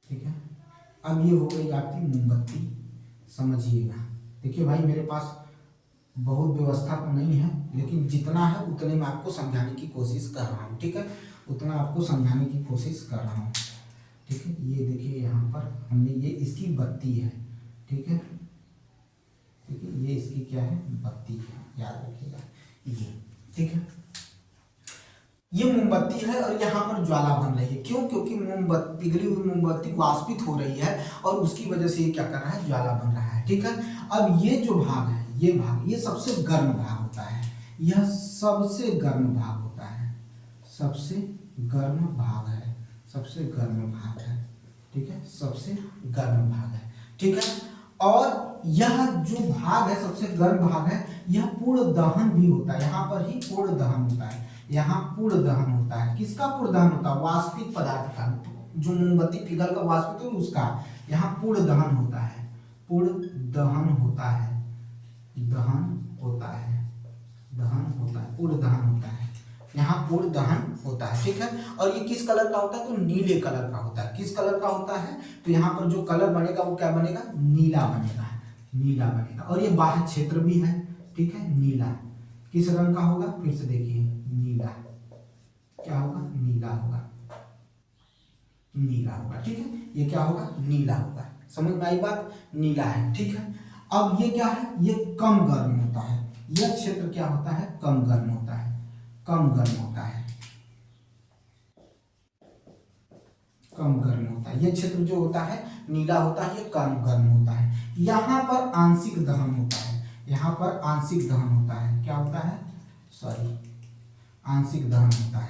ठीक है, अब ये हो गई आपकी मोमबत्ती, समझिएगा। देखिए भाई, मेरे पास बहुत व्यवस्था तो नहीं है, लेकिन जितना है उतने में आपको समझाने की कोशिश कर रहा हूँ। ठीक है, उतना आपको समझाने की कोशिश कर रहा हूँ। ठीक है, ये देखिए यहाँ पर हमने, ये इसकी बत्ती है। ठीक है, ये इसकी क्या है, बत्ती है, याद रखिएगा ये। ठीक है, ये मोमबत्ती है और यहाँ पर ज्वाला बन रही है। क्यों? क्योंकि मोमबत्ती, पिघली हुई मोमबत्ती वाष्पित हो रही है और उसकी वजह से ये क्या कर रहा है, ज्वाला बन रहा है। ठीक है, अब ये जो भाग है, ये सबसे गर्म भाग होता है। यह सबसे गर्म भाग होता है, सबसे गर्म भाग है। ठीक है, सबसे गर्म भाग है। ठीक है, और यह जो भाग है, सबसे गर्म भाग है, यह पूर्ण दहन भी होता है। यहाँ पर ही पूर्ण दहन होता है। यहाँ पूर्ण दहन होता है। किसका पूर्ण दहन होता है? वाष्पित पदार्थ का, जो मोमबत्ती पिघल कर वाष्पित हो उसका। यहाँ पूर्ण दहन होता है, पूर्ण दहन होता है, पूर्ण दहन होता है। यहाँ पूर्ण दहन होता है। ठीक है, और ये किस कलर का होता है? तो नीले कलर का होता है। किस कलर का होता है? तो यहाँ पर जो कलर बनेगा वो क्या बनेगा? नीला बनेगा। और ये बाह्य क्षेत्र भी है। ठीक है, नीला किस रंग का होगा? फिर से देखिए, नीला। क्या होगा? नीला होगा। ठीक है, ये क्या होगा? नीला होगा। समझ में आई बात? नीला है। ठीक है, अब ये क्या है? ये कम गर्म होता है। यह क्षेत्र क्या होता है? कम गर्म होता है। यह क्षेत्र जो होता है नीला होता है, ये कम गर्म होता है। यहाँ पर आंशिक दहन होता है। क्या होता है? आंशिक दहन होता है।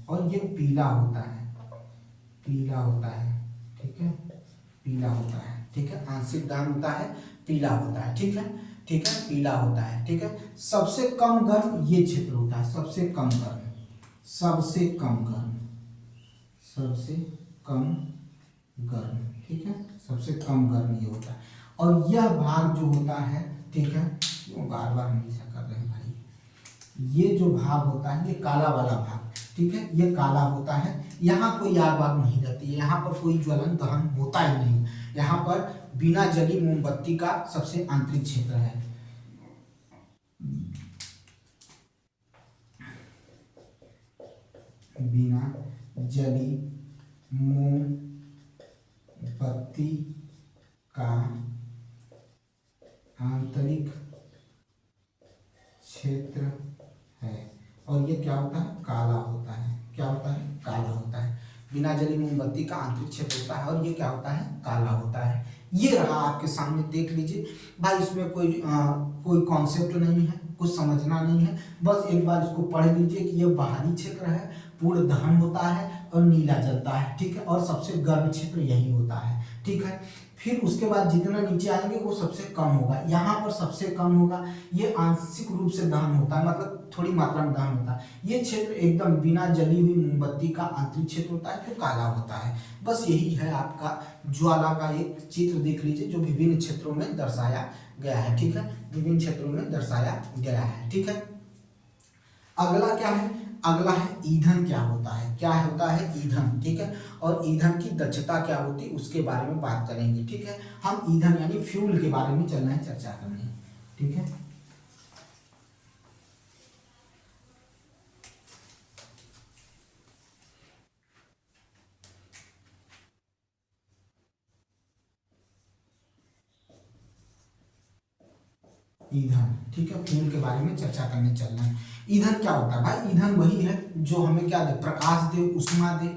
और ये पीला होता है। ठीक है, आंशिक दहन होता है, पीला होता है। ठीक है, ठीक है, पीला होता है। ठीक है, सबसे कम गर्म ये क्षेत्र होता है, सबसे कम गर्म, सबसे कम गर्म, सबसे कम गर्म। ठीक है, सबसे कम गर्म ये होता है। और यह भाग जो होता है, ठीक है, क्यों बार बार हमेशा कर रहे हैं भाई, ये जो भाग होता है ये काला वाला भाग, ठीक है, ये काला होता है। यहाँ कोई आग वाग नहीं रहती है, यहाँ पर कोई ज्वलन दहन होता ही नहीं। यहाँ पर बिना जली मोमबत्ती का सबसे आंतरिक क्षेत्र है। बिना जली मोमबत्ती का आंतरिक क्षेत्र है। और ये क्या होता है, काला होता है। क्या होता है, काला होता है। बिना जली मोमबत्ती का आंतरिक क्षेत्र होता है और ये क्या होता है, काला होता है। ये रहा आपके सामने, देख लीजिए भाई, इसमें कोई कॉन्सेप्ट नहीं है, कुछ समझना नहीं है, बस एक बार इसको पढ़ लीजिए कि ये बाहरी क्षेत्र है, पूर्ण दहन होता है और नीला जलता है। ठीक है, और सबसे गर्म क्षेत्र यही होता है। ठीक है, फिर उसके बाद जितना नीचे आएंगे वो सबसे कम होगा, यहाँ पर सबसे कम होगा। ये आंशिक रूप से दहन होता है, मतलब थोड़ी मात्रा में दहन होता है। ये क्षेत्र एकदम बिना जली हुई मोमबत्ती का आंतरिक क्षेत्र होता है जो काला होता है। बस यही है आपका ज्वाला का एक चित्र, देख लीजिए, जो विभिन्न क्षेत्रों में दर्शाया गया है। ठीक है, विभिन्न क्षेत्रों में दर्शाया गया है। ठीक है, अगला क्या है, अगला है ईंधन क्या होता है, क्या होता है ईंधन। ठीक है, और ईंधन की दक्षता क्या होती है उसके बारे में बात करेंगे। ठीक है, हम ईंधन यानी फ्यूल के बारे में चलना है, चर्चा करनी है। ठीक है, ईंधन, ठीक है, फ्यूल के बारे में चर्चा करने चलना है। ईंधन क्या होता है भाई, ईंधन वही है जो हमें क्या दे, प्रकाश दे, उष्मा दे,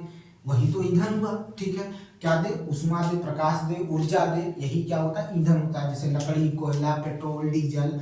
वही तो ईंधन हुआ। ठीक है, क्या दे, उष्मा दे, प्रकाश दे, ऊर्जा दे, यही क्या होता है, ईंधन होता है। जैसे लकड़ी, कोयला, पेट्रोल, डीजल,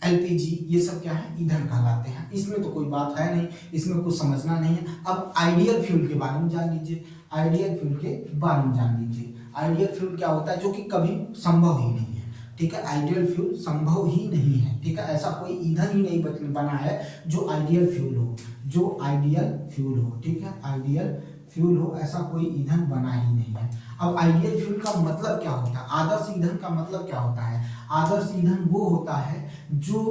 एलपीजी, ये सब क्या है, ईंधन कहलाते हैं। इसमें तो कोई बात है नहीं, इसमें कुछ समझना नहीं है। अब आइडियल फ्यूल के बारे में जान लीजिए, आइडियल फ्यूल के बारे में जान लीजिए। आइडियल फ्यूल क्या होता है, जो कि कभी संभव ही नहीं है। ठीक है, आइडियल फ्यूल संभव ही नहीं है। ठीक है, ऐसा कोई ईंधन ही नहीं बना है जो आइडियल फ्यूल हो, जो आइडियल फ्यूल हो। ठीक है, आइडियल फ्यूल हो, ऐसा कोई ईंधन बना ही नहीं है। अब आइडियल फ्यूल का मतलब क्या होता है, आदर्श ईंधन का मतलब क्या होता है। आदर्श ईंधन वो होता है जो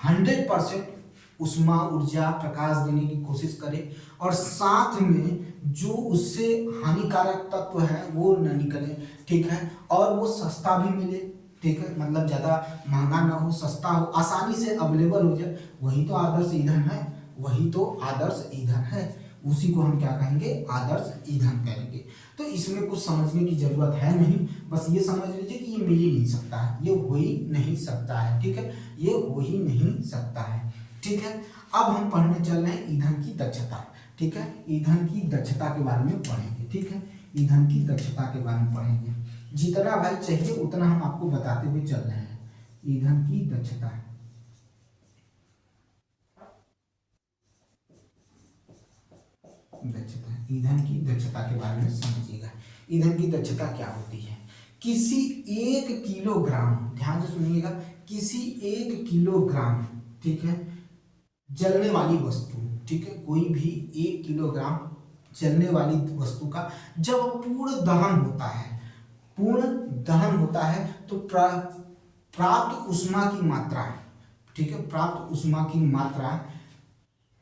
100% उष्मा, ऊर्जा, प्रकाश देने की कोशिश करे और साथ में जो उससे हानिकारक तत्व है वो न निकले। ठीक है, और वो सस्ता भी मिले। ठीक है, मतलब ज़्यादा महंगा ना हो, सस्ता हो, आसानी से अवेलेबल हो जाए, वही तो आदर्श ईंधन है, वही तो आदर्श ईंधन है। उसी को हम क्या कहेंगे, आदर्श ईंधन कहेंगे। तो इसमें कुछ समझने की जरूरत है नहीं, बस ये समझ लीजिए कि ये मिल ही नहीं सकता है, ये हो ही नहीं सकता है। ठीक है, ये हो ही नहीं सकता है। ठीक है, अब हम पढ़ने चल रहे हैं ईंधन की दक्षता। ठीक है, ईंधन की दक्षता के बारे में पढ़ेंगे। ठीक है, ईंधन की दक्षता के बारे में पढ़ेंगे, जितना भाई चाहिए उतना हम आपको बताते हुए चल रहे हैं। ईंधन की दक्षता, दक्षता, ईंधन की दक्षता के बारे में समझिएगा। ईंधन की दक्षता क्या होती है, किसी 1 किलोग्राम, ध्यान से सुनिएगा, किसी 1 किलोग्राम, ठीक है, जलने वाली वस्तु, ठीक है, कोई भी 1 किलोग्राम जलने वाली वस्तु का जब पूर्ण दहन होता है, पूर्ण दहन होता है तो प्राप्त ऊष्मा की मात्रा, ठीक है, प्राप्त ऊष्मा की मात्रा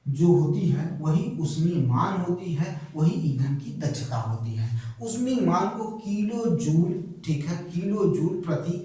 जो होती है वही ऊष्मीयमान होती है, वही ईंधन की दक्षता होती है। ऊष्मीयमान को किलो जूल, ठीक है, किलो जूल प्रति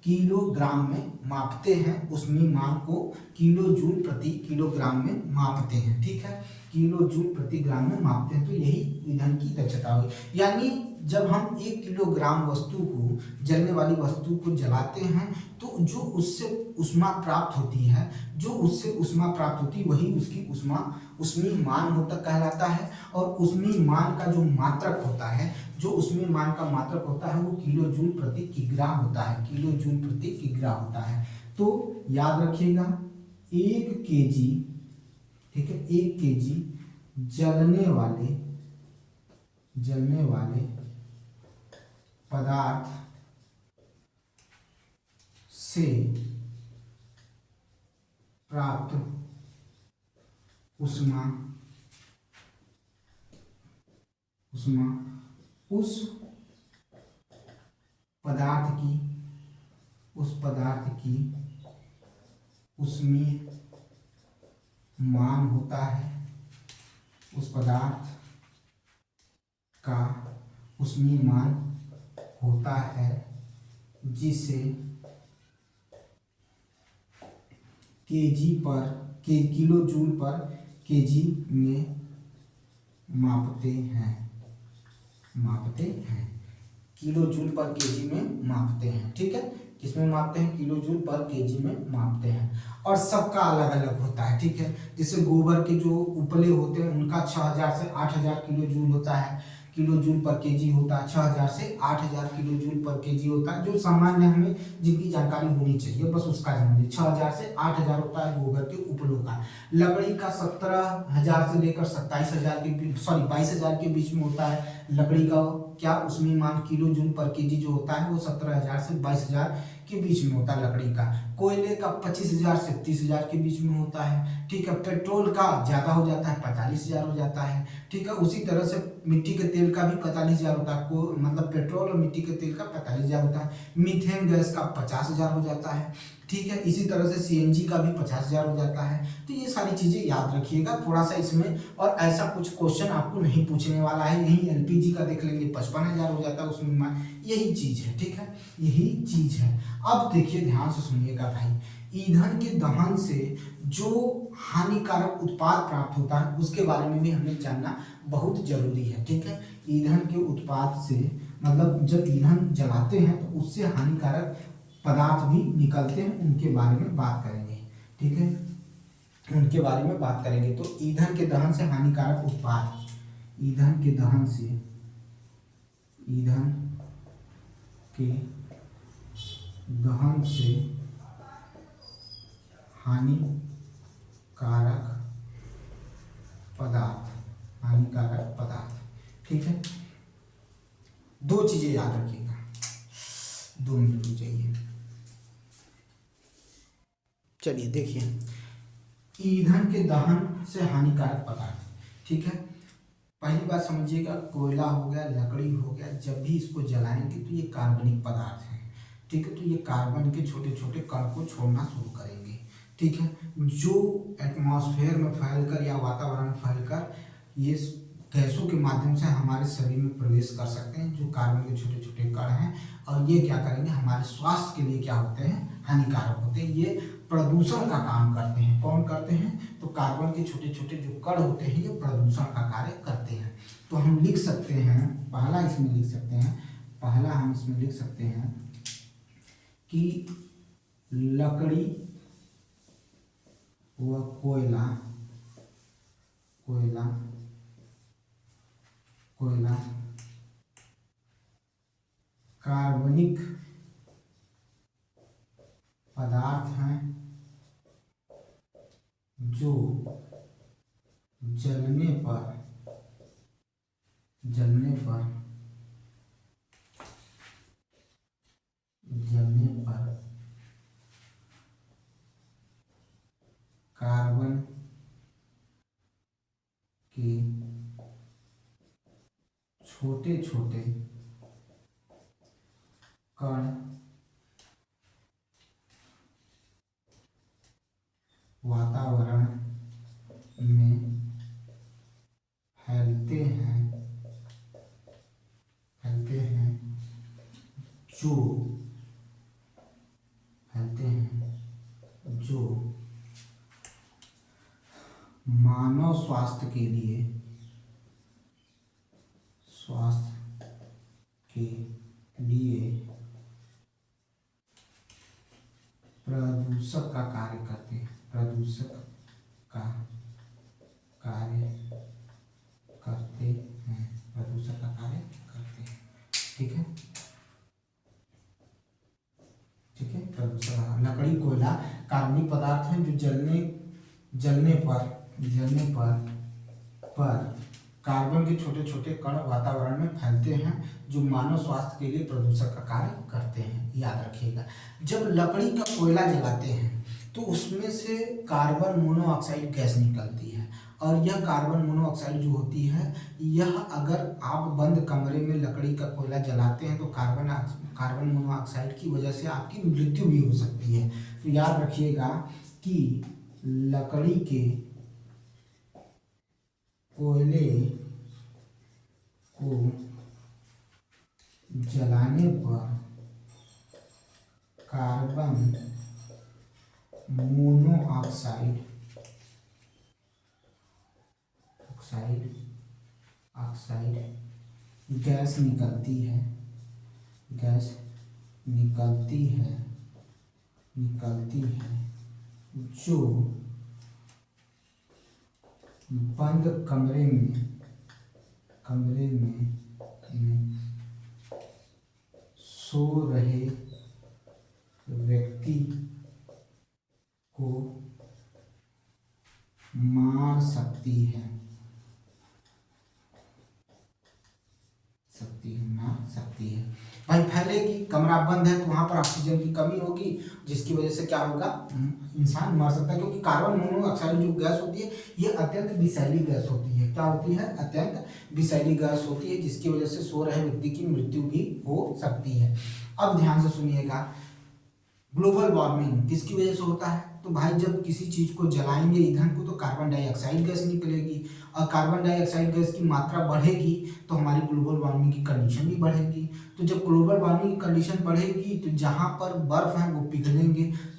किलोग्राम में मापते हैं। ऊष्मीयमान को किलो जूल प्रति किलोग्राम में मापते हैं। ठीक है, किलो जूल प्रति ग्राम में मापते हैं, तो यही ईंधन की दक्षता हुई। यानी जब हम 1 किलोग्राम वस्तु को, जलने वाली वस्तु को जलाते हैं तो जो उससे ऊष्मा प्राप्त होती है, जो उससे ऊष्मा प्राप्त होती है वही उसकी ऊष्मा, ऊष्मीयमान होता कहलाता है। और ऊष्मीयमान का जो मात्रक होता है, जो ऊष्मीयमान का मात्रक होता है वो किलो जूल प्रति किग्रा होता है, किलो जूल प्रति किग्रा होता है। तो याद रखिएगा 1 केजी, ठीक है, 1 केजी जलने वाले पदार्थ से प्राप्त ऊष्मा ऊष्मा उस पदार्थ की ऊष्मीय मान होता है, उस पदार्थ का ऊष्मीय मान होता है जिसे किलो जूल पर केजी में मापते हैं किलो जूल पर केजी में मापते हैं। ठीक है, किसमें मापते हैं? किलो जूल पर केजी में मापते हैं। और सबका अलग अलग होता है। ठीक है, जैसे गोबर के जो उपले होते हैं उनका 6000 से 8000 किलो जूल होता है, किलो जूल पर केजी होता है। 6000 से 8000 किलो जूल पर केजी होता है। जो सामान्य हमें जिनकी जानकारी होनी चाहिए बस उसका समझिए। 6000 से 8000 होता है गोबर के उपलों का। लकड़ी का 17000 से लेकर 27000 के 22000 के बीच में होता है। लकड़ी का क्या उसमें मान किलो जूल पर केजी जो होता है वो 17000 से 22000 के बीच में होता है लकड़ी का। कोयले का 25000 से 30000 के बीच में होता है। ठीक है, पेट्रोल का ज्यादा हो जाता है, 45000 हो जाता है। ठीक है, उसी तरह से मिट्टी के तेल का भी 45000 होता है। मतलब पेट्रोल और मिट्टी के तेल का 45000 होता है। मीथेन गैस का 50000 हो जाता है। ठीक है, इसी तरह से सीएनजी का भी 50000 हो जाता है। तो ये सारी चीजें याद रखिएगा थोड़ा सा इसमें। और ऐसा कुछ क्वेश्चन आपको नहीं पूछने वाला है। यही एलपीजी का देख लेंगे 55000 हो जाता है उसमें मान। यही चीज है। ठीक है, यही चीज है। अब देखिए ध्यान से सुनिएगा भाई, ईंधन के दहन से जो हानिकारक उत्पाद प्राप्त होता है उसके बारे में भी हमें जानना बहुत जरूरी है। ठीक है, ईंधन के उत्पाद से मतलब जब ईंधन जलाते हैं तो उससे हानिकारक पदार्थ भी निकलते हैं, उनके बारे में बात करेंगे। ठीक है, उनके बारे में बात करेंगे। तो ईंधन के दहन से हानिकारक उत्पाद, ईंधन के दहन से हानिकारक पदार्थ। ठीक है, दो चीजें याद रखिएगा, 2 मिनट रुक जाइए। चलिए देखिए, ईंधन के दहन से हानिकारक पदार्थ। ठीक है, पहली बात समझिएगा, कोयला हो गया, लकड़ी हो गया, जब भी इसको जलाएंगे तो ये कार्बनिक पदार्थ है। ठीक है, तो ये कार्बन के छोटे छोटे कण को छोड़ना शुरू करेंगे। ठीक है, जो एटमॉस्फेयर में फैलकर या वातावरण में फैलकर ये गैसों के माध्यम से हमारे शरीर में प्रवेश कर सकते हैं, जो कार्बन के छोटे छोटे कण हैं। और ये क्या करेंगे, हमारे स्वास्थ्य के लिए क्या होते हैं, हानिकारक होते हैं। ये प्रदूषण का काम करते हैं। कौन करते हैं? तो कार्बन के छोटे छोटे जो कण होते हैं ये प्रदूषण का कार्य करते हैं। तो हम लिख सकते हैं, पहला इसमें लिख सकते हैं कि लकड़ी व कोयला कार्बनिक पदार्थ हैं जो जलने पर कार्बन के छोटे छोटे कण वातावरण में फैलते हैं जो मानव स्वास्थ्य के लिए प्रदूषक का कार्य करते हैं। ठीक है, प्रदूषण। लकड़ी कोयला कार्बनिक पदार्थ हैं जो जलने पर कार्बन के छोटे छोटे कण वातावरण में फैलते हैं, जो मानव स्वास्थ्य के लिए प्रदूषक का कार्य करते हैं। याद रखिएगा, जब लकड़ी का कोयला जलाते हैं तो उसमें से कार्बन मोनोऑक्साइड गैस निकलती है। और यह कार्बन मोनोऑक्साइड जो होती है, यह अगर आप बंद कमरे में लकड़ी का कोयला जलाते हैं तो कार्बन मोनोऑक्साइड की वजह से आपकी मृत्यु भी हो सकती है। तो याद रखिएगा कि लकड़ी के कोयले को जलाने पर कार्बन मोनोऑक्साइड गैस निकलती है, जो बंद कमरे में सो रहे व्यक्ति को मार सकती है। भाई फैलेगी, कमरा बंद है तो वहां पर ऑक्सीजन की कमी होगी, जिसकी वजह से क्या होगा, इंसान मर सकता है। क्योंकि कार्बन मोनोऑक्साइड जो गैस होती है ये अत्यंत विषैली गैस होती है। क्या होती है? अत्यंत विषैली गैस होती है, जिसकी वजह से सो रहे व्यक्ति की मृत्यु भी हो सकती है। अब ध्यान से सुनिएगा, ग्लोबल वार्मिंग किसकी वजह से होता है? तो भाई जब किसी चीज को जलाएंगे ईंधन को, तो कार्बन डाइऑक्साइड गैस निकलेगी, और कार्बन डाइऑक्साइड गैस की मात्रा बढ़ेगी तो हमारी ग्लोबल वार्मिंग की कंडीशन भी बढ़ेगी। तो जब ग्लोबल वार्मिंग की कंडीशन बढ़ेगी तो जहाँ पर बर्फ है वो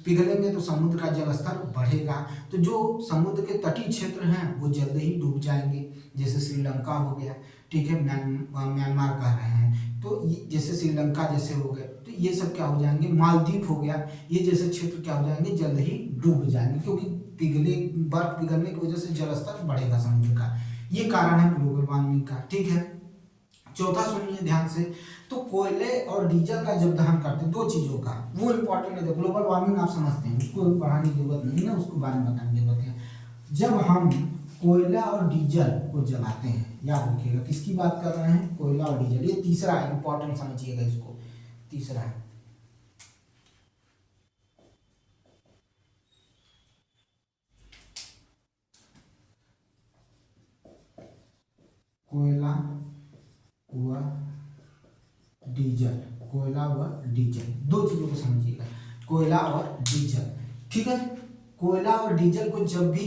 पिघलेंगे तो समुद्र का जल स्तर बढ़ेगा। तो जो समुद्र के तटीय क्षेत्र हैं वो जल्द ही डूब जाएंगे, जैसे श्रीलंका हो गया, ठीक है, म्यांमार कह रहे हैं, तो जैसे श्रीलंका जैसे हो गए, तो ये सब क्या हो जाएंगे, मालदीव हो गया, ये जैसे क्षेत्र क्या हो जाएंगे, जल्द ही डूब जाएंगे, क्योंकि बर्फ पिघलने की वजह से जल स्तर बढ़ेगा समुद्र का। ये कारण है ग्लोबल वार्मिंग का, ठीक है। चौथा सुनिए ध्यान से, तो कोयले और डीजल का जब दहन करते हैं, दो चीजों का, वो इंपॉर्टेंट है। ग्लोबल वार्मिंग आप समझते हैं, उसको बढ़ाने की जरूरत नहीं है, उसको बारे में बताने की जरूरत है। जब हम कोयला और डीजल को जलाते हैं, याद रखिएगा किसकी बात कर रहे हैं, कोयला और डीजल। ये तीसरा है, इंपॉर्टेंट समझिएगा इसको, तीसरा है। कोयला व डीजल, दो चीजों को समझिएगा, कोयला और डीजल, ठीक है। कोयला और डीजल को जब भी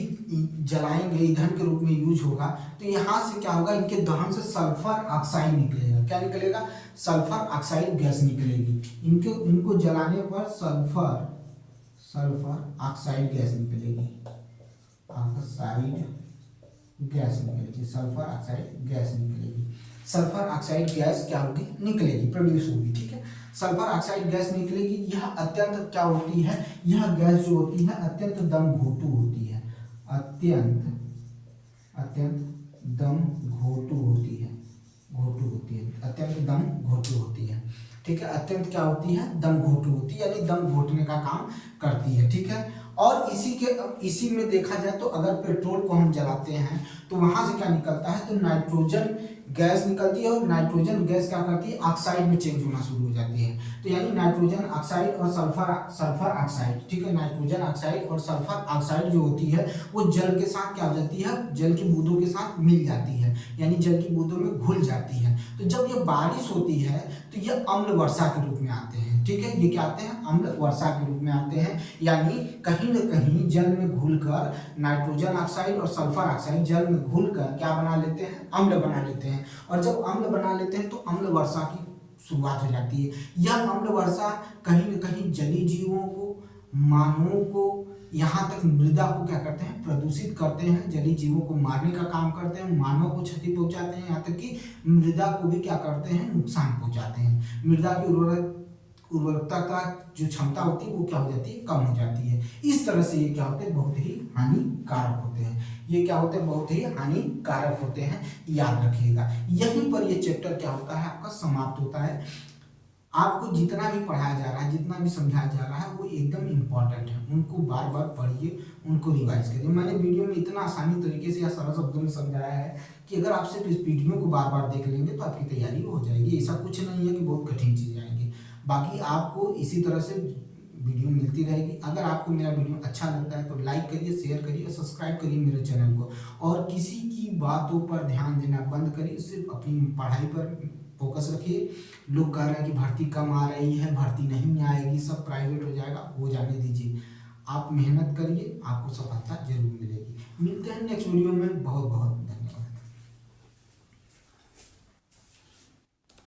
जलाएंगे, ईंधन के रूप में यूज होगा, तो यहाँ से क्या होगा, इनके दहन से सल्फर ऑक्साइड निकलेगा। क्या निकलेगा? सल्फर ऑक्साइड गैस निकलेगी। इनको जलाने पर सल्फर ऑक्साइड गैस निकलेगी, सल्फर ऑक्साइड गैस निकलेगी। सल्फर ऑक्साइड गैस क्या होगी, निकलेगी, प्रोड्यूस होगी, ठीक है। सल्फर ऑक्साइड गैस निकलेगी। यह अत्यंत क्या होती है, यह गैस जो होती है अत्यंत दम घोटू होती है, अत्यंत दम घोटू होती है, अत्यंत दम घोटू होती है, ठीक है। अत्यंत क्या होती है, दम घोटू होती है, यानी दम घोटने का काम करती है, ठीक है। और इसी में देखा जाए तो अगर पेट्रोल को हम जलाते हैं तो वहां से क्या निकलता है, तो नाइट्रोजन गैस निकलती है, और नाइट्रोजन गैस क्या करती है, ऑक्साइड में चेंज होना शुरू हो जाती है। तो यानी नाइट्रोजन ऑक्साइड और सल्फर ऑक्साइड, ठीक है, नाइट्रोजन ऑक्साइड और सल्फर ऑक्साइड जो होती है वो जल के साथ क्या हो जाती है, जल की बूंदों के साथ मिल जाती है, यानी जल की बूंदों में घुल जाती है। तो जब ये बारिश होती है तो ये अम्ल वर्षा के रूप में आते हैं, ठीक है, ये क्या आते हैं, अम्ल वर्षा के रूप में आते हैं। यानी कहीं न कहीं जल में घुलकर नाइट्रोजन ऑक्साइड और सल्फर ऑक्साइड जल में घुलकर क्या बना लेते हैं, अम्ल बना लेते हैं। और जब अम्ल बना लेते हैं तो अम्ल वर्षा की शुरुआत हो जाती है। यह अम्ल वर्षा कहीं न कहीं जलीय जीवों को, मानवों को, यहाँ तक मृदा को क्या करते हैं, प्रदूषित करते हैं, जलीय जीवों को मारने का काम करते हैं, मानव को क्षति पहुंचाते हैं, यहाँ तक कि मृदा को भी क्या करते हैं, नुकसान पहुंचाते हैं। मृदा की उर्वरकता का जो क्षमता होती है वो क्या हो जाती है, कम हो जाती है। इस तरह से ये क्या होते हैं, बहुत ही हानिकारक होते हैं। ये क्या होते हैं, बहुत ही हानिकारक होते हैं, याद रखिएगा। यहीं पर ये चैप्टर क्या होता है, आपका समाप्त होता है। आपको जितना भी पढ़ाया जा रहा है, जितना भी समझाया जा रहा है, वो एकदम इम्पॉर्टेंट है। उनको बार बार पढ़िए, उनको रिवाइज करिए। मैंने वीडियो में इतना आसानी तरीके से या सरल शब्दों में समझाया है कि अगर आप सिर्फ इस वीडियो को बार बार देख लेंगे तो आपकी तैयारी हो जाएगी। ऐसा कुछ नहीं है कि बहुत कठिन चीज़ें आएंगी। बाकी आपको इसी तरह से वीडियो मिलती रहेगी। अगर आपको मेरा वीडियो अच्छा लगता है तो लाइक करिए, शेयर करिए और सब्सक्राइब करिए मेरे चैनल को। और किसी की बातों पर ध्यान देना बंद करिए, सिर्फ अपनी पढ़ाई पर फोकस रखिए। लोग कह रहे हैं कि भर्ती कम आ रही है, भर्ती नहीं आएगी, सब प्राइवेट हो जाएगा, वो जाने दीजिए। आप मेहनत करिए, आपको सफलता जरूर मिलेगी। मिलते हैं नेक्स्ट वीडियो में। बहुत बहुत